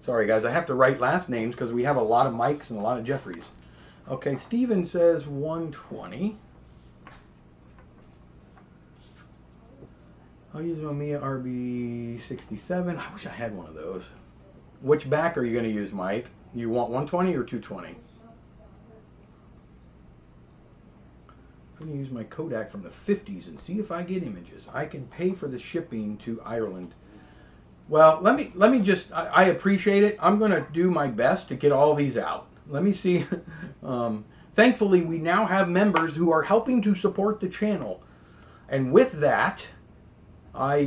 Sorry, guys. I have to write last names because we have a lot of Mikes and a lot of Jeffreys. Okay. Steven says 120. I'll use my Mia RB67. I wish I had one of those. Which back are you going to use, Mike? You want 120 or 220? I'm going to use my Kodak from the 50s and see if I get images. I can pay for the shipping to Ireland. Well, let me just, I appreciate it. I'm going to do my best to get all these out. Let me see. Thankfully, we now have members who are helping to support the channel. And with that, I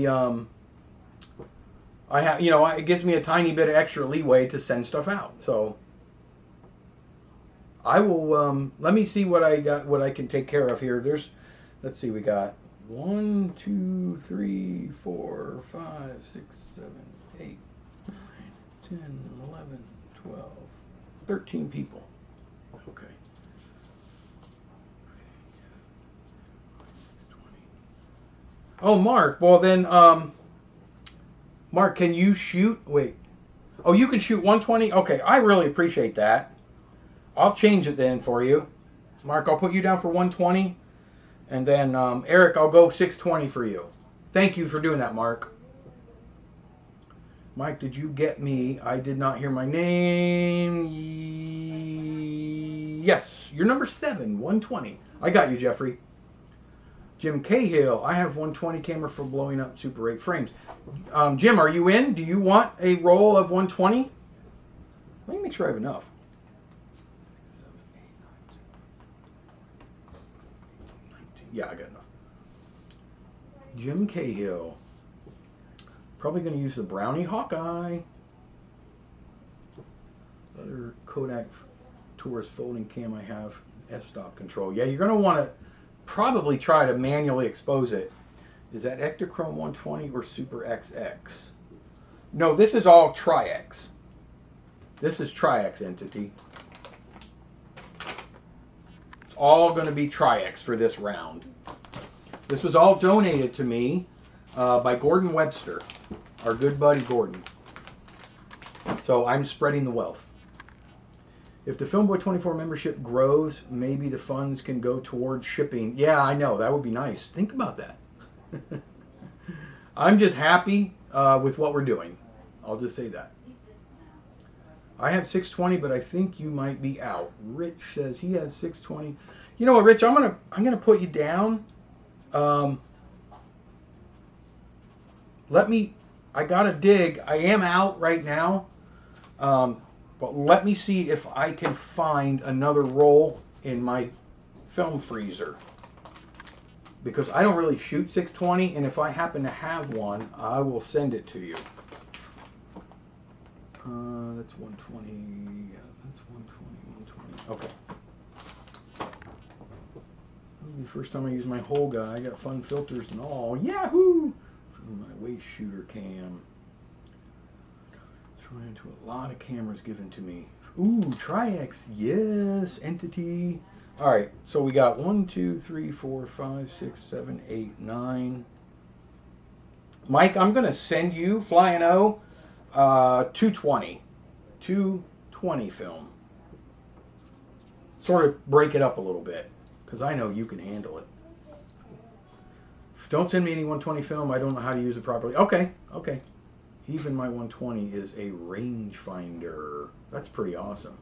have, it gives me a tiny bit of extra leeway to send stuff out. So I will, let me see what I got, what I can take care of here. Let's see, we got 1, 2, 3, 4, 5, 6, 7, 8, 9, 10, 11, 12, 13 people. Okay. Oh, Mark. Well, then, Mark, can you shoot? Wait. Oh, you can shoot 120? Okay, I really appreciate that. I'll change it then for you. Mark, I'll put you down for 120. And then, Eric, I'll go 620 for you. Thank you for doing that, Mark. Mike, did you get me? I did not hear my name. Yes, you're number 7, 120. I got you, Jeffrey. Jim Cahill, I have 120 camera for blowing up Super 8 frames. Jim, are you in? Do you want a roll of 120? Let me make sure I have enough. 6, 7, 8, 9, 10, 11, 12, 13. Yeah, I got enough. Jim Cahill. Probably going to use the Brownie Hawkeye. Other Kodak Tourist folding cam I have. F-stop control. Yeah, you're going to want to probably try to manually expose it. Is that Ektachrome 120 or Super XX? No, this is all Tri-X. This is Tri-X entity. It's all going to be Tri-X for this round. This was all donated to me by Gordon Webster, our good buddy Gordon. So I'm spreading the wealth. If the Filmboy24 membership grows, maybe the funds can go towards shipping. Yeah, I know. That would be nice. Think about that. I'm just happy with what we're doing. I'll just say that. I have 620, but I think you might be out. Rich says he has 620. You know what, Rich? I'm gonna put you down. I gotta dig. I am out right now. But let me see if I can find another roll in my film freezer. Because I don't really shoot 620, and if I happen to have one, I will send it to you. That's 120. Yeah, that's 120, 120. Okay. This is the first time I use my whole guy. I got fun filters and all. Yahoo! From my waist shooter cam. Thrown into a lot of cameras given to me. Ooh, Tri-X, yes, entity. All right, so we got 1, 2, 3, 4, 5, 6, 7, 8, 9. Mike, I'm gonna send you Flying O 220 film. Sort of break it up a little bit, because I know you can handle it. Don't send me any 120 film. I don't know how to use it properly. Okay, okay. Even my 120 is a rangefinder. That's pretty awesome.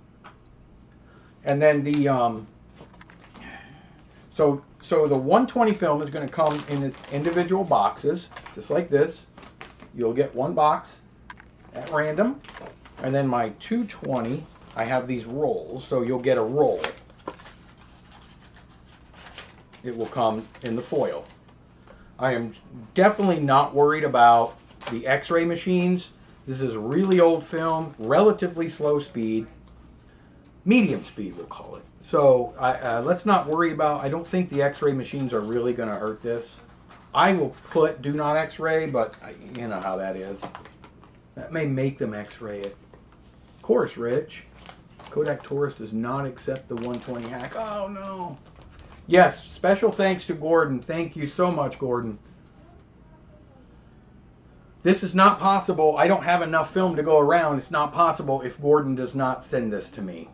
And then the so the 120 film is going to come in individual boxes, just like this. You'll get one box at random, and then my 220, I have these rolls, so you'll get a roll. It will come in the foil. I am definitely not worried about the X-ray machines. This is really old film, relatively slow speed, medium speed we'll call it. So let's not worry about, I don't think the X-ray machines are really going to hurt this. I will put do not X-ray, but you know how that is. That may make them X-ray it. Of course, Rich. Kodak Taurus does not accept the 120 hack. Oh no. Yes, special thanks to Gordon. Thank you so much, Gordon. This is not possible. I don't have enough film to go around. It's not possible if Gordon does not send this to me.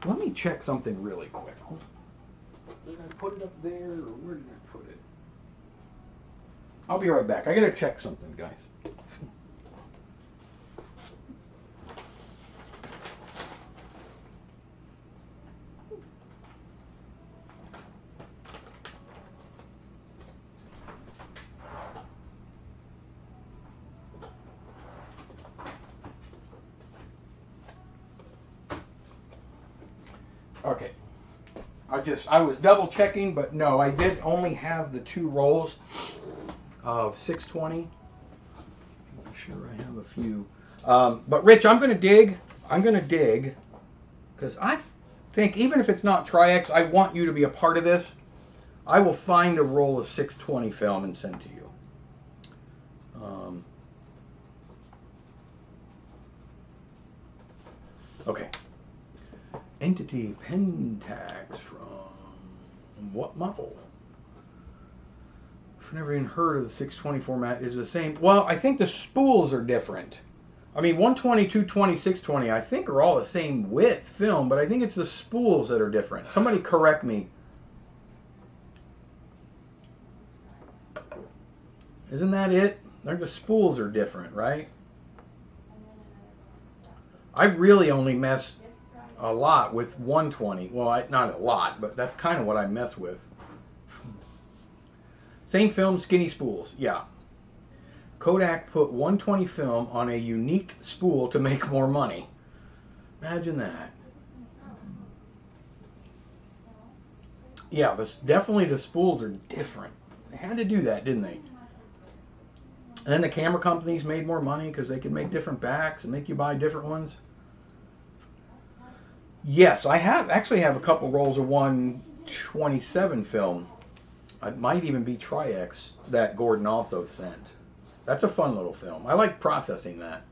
Let me check something really quick. Did I put it up there, or where did I put it? I'll be right back. I gotta check something, guys. Okay. I was double checking, but no, I did only have the 2 rolls of 620. I'm sure I have a few. But Rich, I'm going to dig. I'm going to dig because I think even if it's not Tri-X, I want you to be a part of this. I will find a roll of 620 film and send to you. Okay. Entity Pentax from what model? I've never even heard of the 620 format. Is the same. Well, I think the spools are different. I mean, 120, 220, 620, I think are all the same width film, but I think it's the spools that are different. Somebody correct me. Isn't that it? The spools are different, right? I really only mess a lot with 120. Well, not a lot, but that's kind of what I mess with. Same film, skinny spools. Yeah. Kodak put 120 film on a unique spool to make more money. Imagine that. Yeah, definitely the spools are different. They had to do that, didn't they? And then the camera companies made more money because they could make different backs and make you buy different ones. Yes, I actually have a couple rolls of 127 film. It might even be Tri-X that Gordon also sent. That's a fun little film. I like processing that.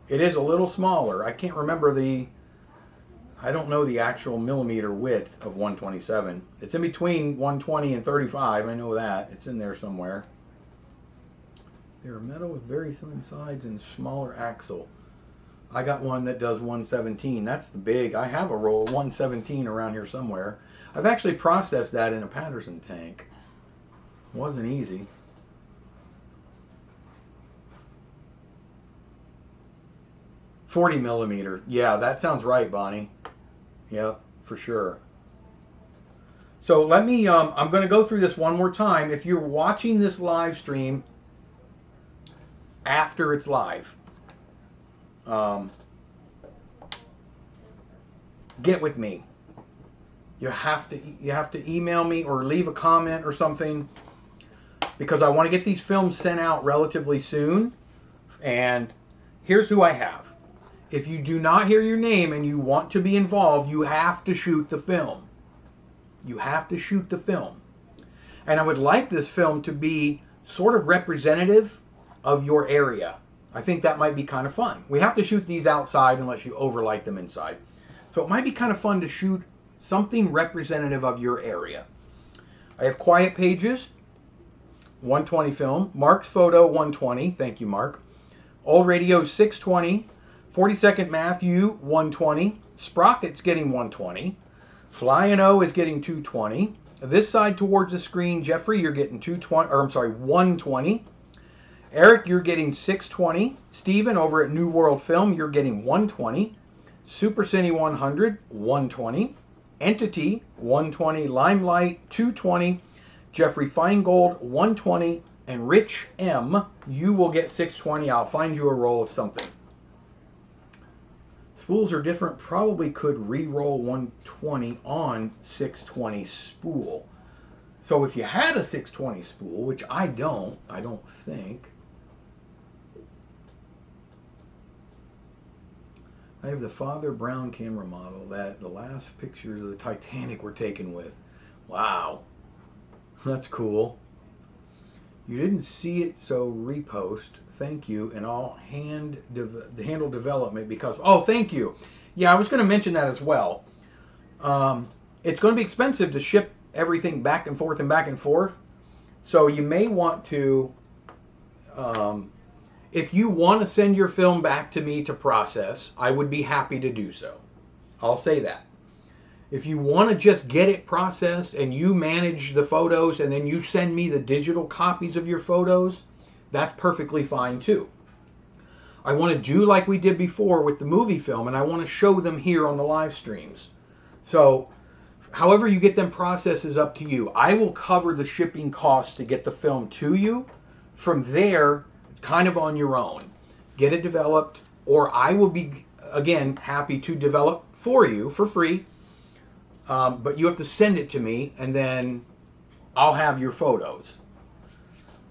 It is a little smaller. I can't remember I don't know the actual millimeter width of 127. It's in between 120 and 35. I know that. It's in there somewhere. They're metal with very thin sides and smaller axle. I got one that does 117. That's the big. I have a roll of 117 around here somewhere. I've actually processed that in a Patterson tank. It wasn't easy. .40 millimeter. Yeah, that sounds right, Bonnie. Yep, for sure. So let me, I'm going to go through this one more time. If you're watching this live stream after it's live, get with me. You have to email me or leave a comment or something, because I want to get these films sent out relatively soon. And here's who I have. If you do not hear your name and you want to be involved, you have to shoot the film. You have to shoot the film. And I would like this film to be sort of representative of your area. I think that might be kind of fun. We have to shoot these outside unless you overlight them inside. So it might be kind of fun to shoot something representative of your area. I have quiet pages, 120 film. Mark's photo, 120. Thank you, Mark. Old radio, 620. 42nd Matthew, 120. Sprocket's getting 120. Fly and O is getting 220. This side towards the screen, Jeffrey, you're getting 220, or I'm sorry, 120. Eric, you're getting 620. Steven over at New World Film, you're getting 120. Super Cine 100, 120. Entity, 120. Limelight, 220. Jeffrey Feingold, 120. And Rich M, you will get 620. I'll find you a roll of something. Spools are different. Probably could re-roll 120 on 620 spool. So if you had a 620 spool, which I don't think. I have the Father Brown camera model that the last pictures of the Titanic were taken with. Wow. That's cool. You didn't see it, so repost. Thank you, and I'll handle development because... Oh, thank you. Yeah, I was going to mention that as well. It's going to be expensive to ship everything back and forth and back and forth. So you may want to... if you want to send your film back to me to process, I would be happy to do so. I'll say that. If you want to just get it processed and you manage the photos and then you send me the digital copies of your photos, that's perfectly fine too. I want to do like we did before with the movie film, and I want to show them here on the live streams. So however you get them processed is up to you. I will cover the shipping costs to get the film to you. From there, it's kind of on your own. Get it developed, or I will be, again, happy to develop for you for free. But you have to send it to me, and then I'll have your photos.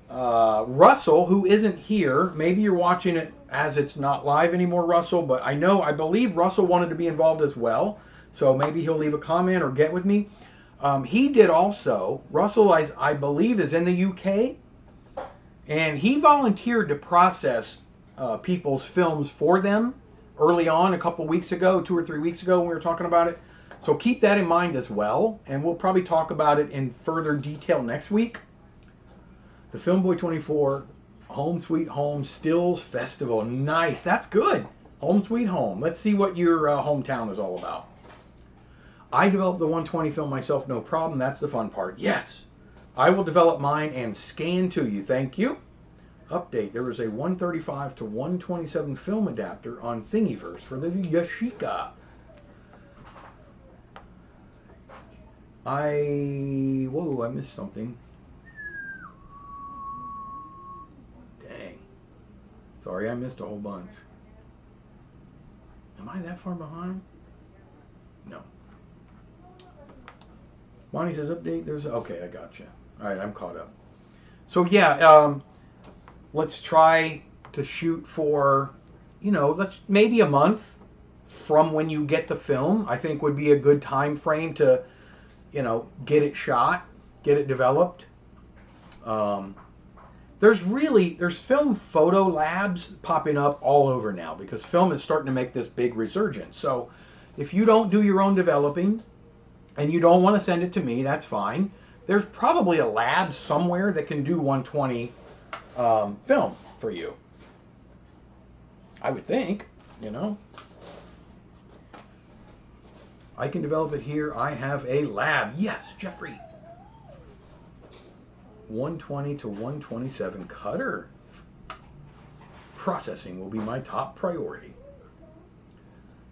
Russell, who isn't here, maybe you're watching it as it's not live anymore, Russell, but I believe Russell wanted to be involved as well, so maybe he'll leave a comment or get with me. He did also. Russell, I believe, is in the UK, and he volunteered to process people's films for them early on, a couple weeks ago, 2 or 3 weeks ago when we were talking about it. So keep that in mind as well, and we'll probably talk about it in further detail next week. The Filmboy24 Home Sweet Home Stills Festival. Nice, that's good. Home Sweet Home. Let's see what your hometown is all about. I developed the 120 film myself, no problem. That's the fun part. Yes, I will develop mine and scan to you. Thank you. Update, there was a 135 to 127 film adapter on Thingiverse for the Yashica. Whoa, I missed something. Dang. Sorry, I missed a whole bunch. Am I that far behind? No. Bonnie says update, okay, I gotcha. Alright, I'm caught up. So yeah, let's try to shoot for, maybe a month from when you get the film. I think would be a good time frame to get it shot, get it developed. There's film photo labs popping up all over now because film is starting to make this big resurgence. So if you don't do your own developing and you don't want to send it to me, that's fine. There's probably a lab somewhere that can do 120 film for you. I would think, I can develop it here. I have a lab. Yes, Jeffrey. 120 to 127 cutter. Processing will be my top priority.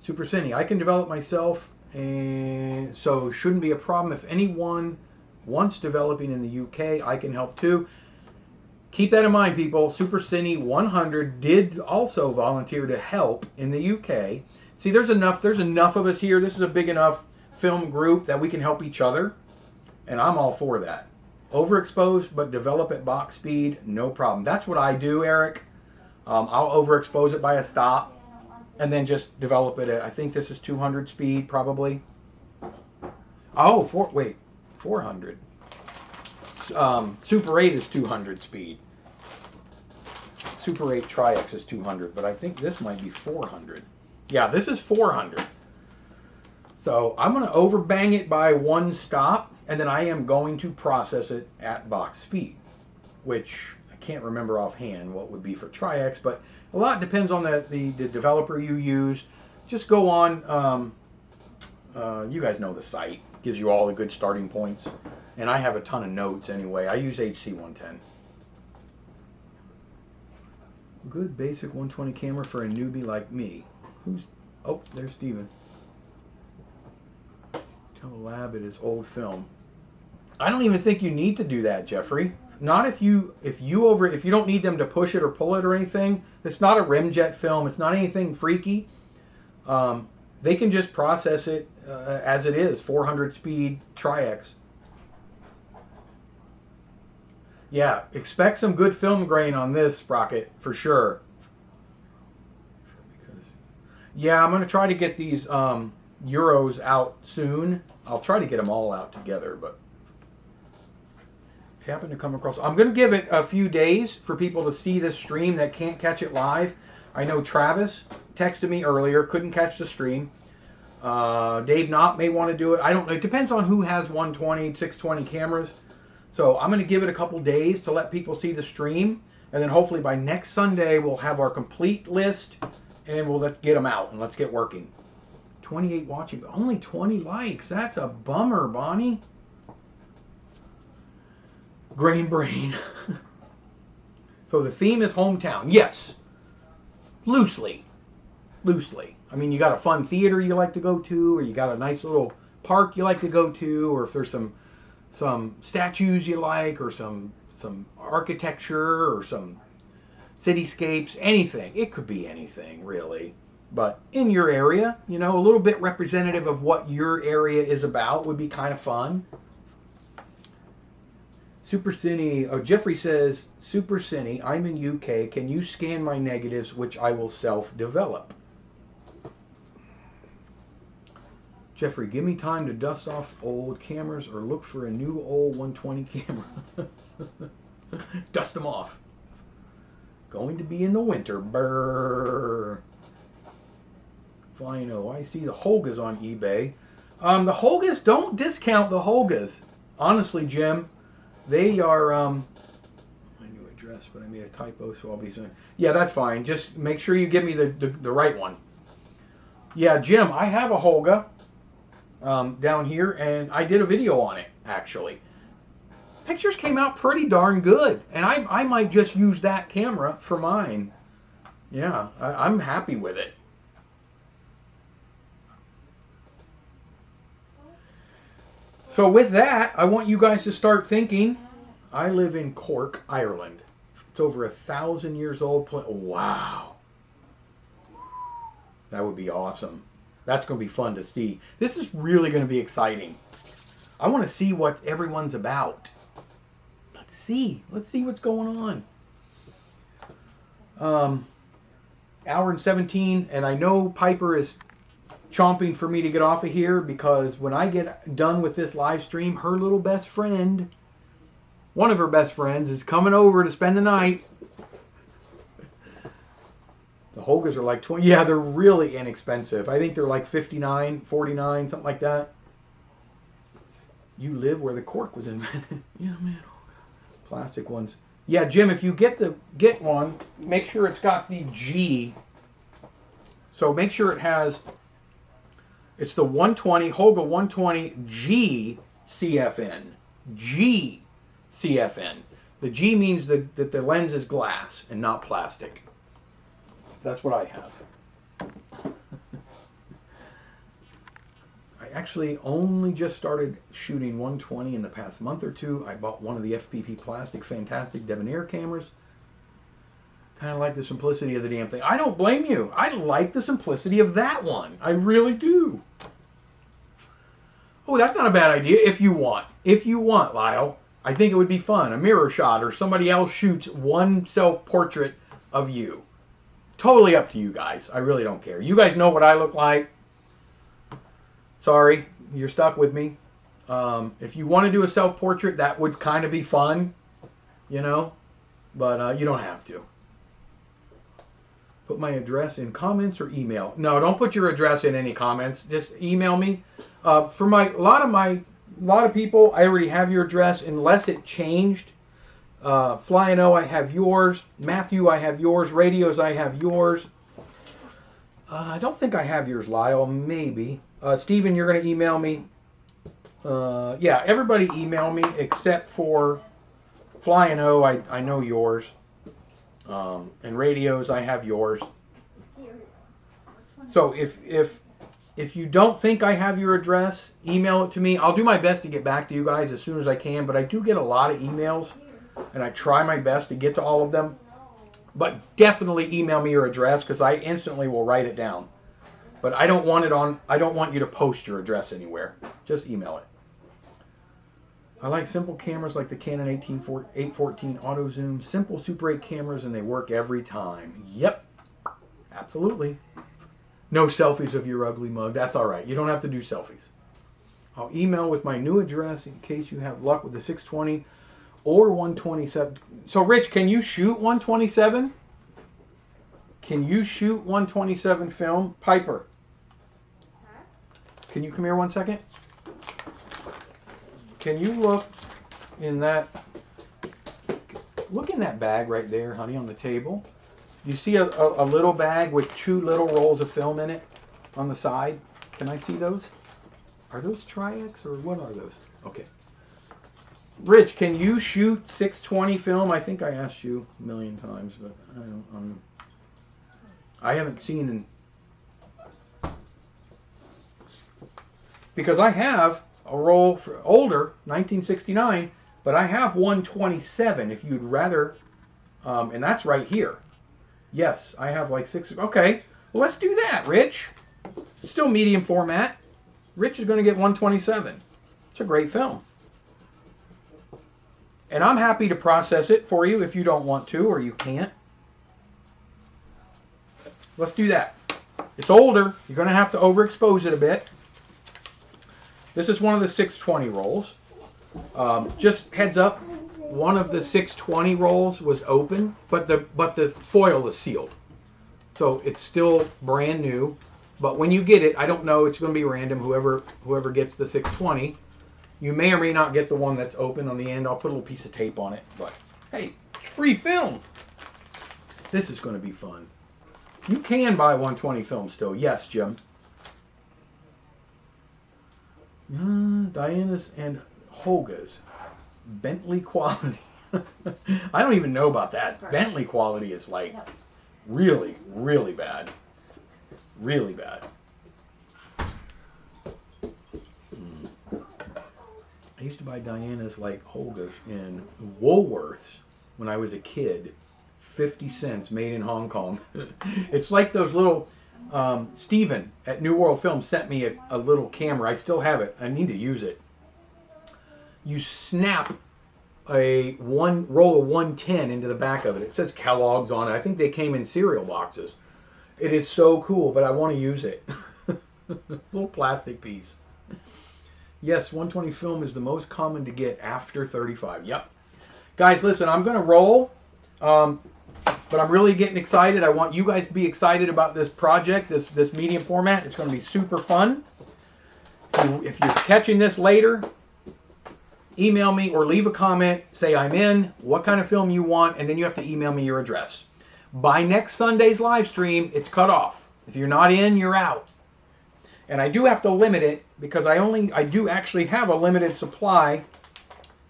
Super Cine, I can develop myself, and so shouldn't be a problem. If anyone wants developing in the UK, I can help too. Keep that in mind, people. Super Cine 100 did also volunteer to help in the UK. See, there's enough of us here. This is a big enough film group that we can help each other, and I'm all for that. Overexpose, but develop at box speed, no problem. That's what I do, Eric. I'll overexpose it by a stop, and then just develop it at, I think this is 200 speed, probably. Oh, 400. Super 8 is 200 speed. Super 8 Tri-X is 200, but I think this might be 400. Yeah, this is 400. So I'm going to overbang it by one stop, and then I am going to process it at box speed, which I can't remember offhand what would be for Tri-X, but a lot depends on the developer you use. Just go on, you guys know the site, gives you all the good starting points, And I have a ton of notes anyway. I use HC 110. Good basic 120 camera for a newbie like me. Who's... Oh, there's Steven. Tell the lab it is old film. I don't even think you need to do that, Jeffrey. Not if you don't need them to push it or pull it or anything. It's not a rimjet film. It's not anything freaky. They can just process it as it is, 400 speed Tri-X. Yeah, expect some good film grain on this sprocket for sure. Yeah, I'm going to try to get these Euros out soon. I'll try to get them all out together, but if you happen to come across... I'm going to give it a few days for people to see this stream that can't catch it live. I know Travis texted me earlier, couldn't catch the stream. Dave Knott may want to do it. I don't know. It depends on who has 120, 620 cameras. So I'm going to give it a couple days to let people see the stream. And then hopefully by next Sunday, we'll have our complete list. And let's get them out and let's get working. 28 watching, but only 20 likes. That's a bummer, Bonnie. Grain brain. So the theme is hometown. Yes. Loosely. Loosely. I mean, you got a fun theater you like to go to, or you got a nice little park you like to go to, or if there's some statues you like, or some architecture, or some cityscapes, anything. It could be anything, really. But in your area, you know, a little bit representative of what your area is about would be kind of fun. Super Cine, oh, Jeffrey says, Super Cine, I'm in UK. Can you scan my negatives, which I will self-develop? Jeffrey, give me time to dust off old cameras or look for a new old 120 camera. Dust them off. Going to be in the winter. Brrr. Flying O. I see the Holgas on eBay. The Holgas, don't discount the Holgas. Honestly, Jim, they are, my new address, but I made a typo, so I'll be saying, yeah, that's fine. Just make sure you give me the right one. Yeah, Jim, I have a Holga down here, and I did a video on it, actually. Pictures came out pretty darn good, and I might just use that camera for mine. Yeah, I'm happy with it. So with that, I want you guys to start thinking. I live in Cork, Ireland. It's over 1,000 years old. Wow. That would be awesome. That's going to be fun to see. This is really going to be exciting. I want to see what everyone's about. Let's see what's going on. Hour and 17, and I know Piper is chomping for me to get off of here, because when I get done with this live stream, her little best friend, one of her best friends, is coming over to spend the night. The Holgas are like 20. Yeah, they're really inexpensive. I think they're like 59, 49, something like that. You live where the cork was invented. Yeah, man. Plastic ones. Yeah, Jim, if you get one, make sure it's got the G. So make sure it has, it's the 120, Holga 120 G CFN. G CFN. The G means that the lens is glass and not plastic. That's what I have. I actually only just started shooting 120 in the past month or two. I bought one of the FPP plastic fantastic debonair cameras. Kind of like the simplicity of the damn thing. I don't blame you. I like the simplicity of that one. I really do. Oh, that's not a bad idea. If you want. If you want, Lyle. I think it would be fun. A mirror shot, or somebody else shoots one self-portrait of you. Totally up to you guys. I really don't care. You guys know what I look like. Sorry, you're stuck with me. If you want to do a self-portrait, that would kind of be fun, you know, but you don't have to. Put my address in comments or email. No, don't put your address in any comments. Just email me. For a lot of people, I already have your address unless it changed. Flying O, I have yours. Matthew, I have yours. Radios, I have yours. I don't think I have yours, Lyle. Maybe. Steven, you're going to email me. Yeah, everybody email me except for Fly and O. I know yours. And radios, I have yours. So if you don't think I have your address, email it to me. I'll do my best to get back to you guys as soon as I can, but I do get a lot of emails, and I try my best to get to all of them. But definitely email me your address, because I instantly will write it down. But I don't want you to post your address anywhere. Just email it. I like simple cameras like the Canon 814 Auto Zoom. Simple Super 8 cameras, and they work every time. Yep, absolutely. No selfies of your ugly mug. That's all right. You don't have to do selfies. I'll email with my new address in case you have luck with the 620 or 127. So, Rich, can you shoot 127? Can you shoot 127 film? Piper, can you come here one second? Can you look in that bag right there, honey, on the table? You see a little bag with 2 little rolls of film in it on the side? Can I see those? Are those Tri-X or what are those? Okay. Rich, can you shoot 620 film? I think I asked you a million times, but I haven't seen because I have a roll for older 1969, but I have 127 if you'd rather, and that's right here. Yes, I have like 6. Okay, well, let's do that, Rich. Still medium format. Rich is going to get 127. It's a great film. And I'm happy to process it for you if you don't want to or you can't. Let's do that. It's older. You're going to have to overexpose it a bit. This is one of the 620 rolls. Just heads up, one of the 620 rolls was open, but the foil is sealed. So it's still brand new. But when you get it, I don't know, it's going to be random, whoever gets the 620. You may or may not get the one that's open on the end. I'll put a little piece of tape on it. But hey, it's free film. This is going to be fun. You can buy 120 film still. Yes, Jim. Diana's and Hoga's. Bentley quality. I don't even know about that. Bentley quality is like really, really bad. Really bad. I used to buy Diana's like Hoga's in Woolworths when I was a kid. 50 cents, made in Hong Kong. It's like those little... Steven at New World Film sent me a little camera. I still have it. I need to use it. You snap a roll of 110 into the back of it. It says Kellogg's on it. I think they came in cereal boxes. It is so cool, but I want to use it. Little plastic piece. Yes, 120 film is the most common to get after 35. Yep. Guys, listen, I'm going to roll. But I'm really getting excited. I want you guys to be excited about this project, this medium format. It's going to be super fun. If you're catching this later, email me or leave a comment. Say I'm in, what kind of film you want, and then you have to email me your address. By next Sunday's live stream, it's cut off. If you're not in, you're out. And I do have to limit it because I do actually have a limited supply.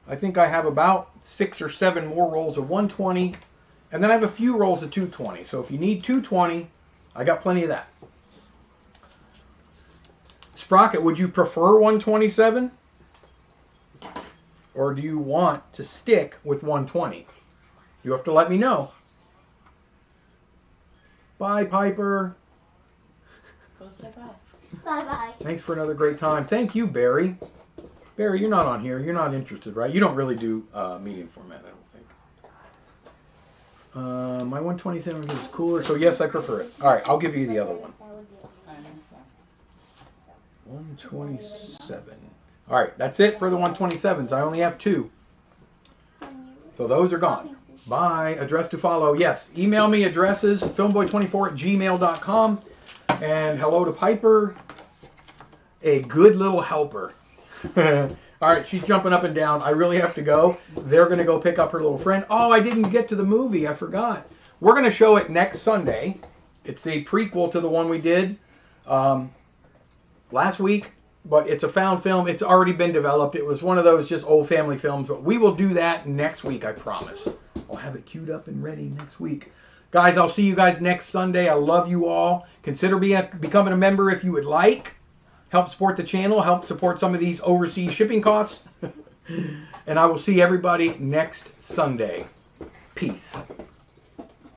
I think I have about 6 or 7 more rolls of 120. And then I have a few rolls of 220. So if you need 220, I got plenty of that. Sprocket, would you prefer 127? Or do you want to stick with 120? You have to let me know. Bye, Piper. Bye-bye. Thanks for another great time. Thank you, Barry. Barry, you're not on here. You're not interested, right? You don't really do medium format, I don't think. My 127 is cooler, so yes, I prefer it. All right, I'll give you the other one. 127. All right, that's it for the 127s. I only have 2. So those are gone. Bye. Address to follow. Yes, email me addresses, filmboy24@gmail.com. And hello to Piper, a good little helper. All right, she's jumping up and down. I really have to go. They're going to go pick up her little friend. Oh, I didn't get to the movie. I forgot. We're going to show it next Sunday. It's a prequel to the one we did last week. but it's a found film. It's already been developed. It was one of those just old family films. But we will do that next week, I promise. I'll have it queued up and ready next week. Guys, I'll see you guys next Sunday. I love you all. Consider becoming a member if you would like. Help support the channel. Help support some of these overseas shipping costs. And I will see everybody next Sunday. Peace.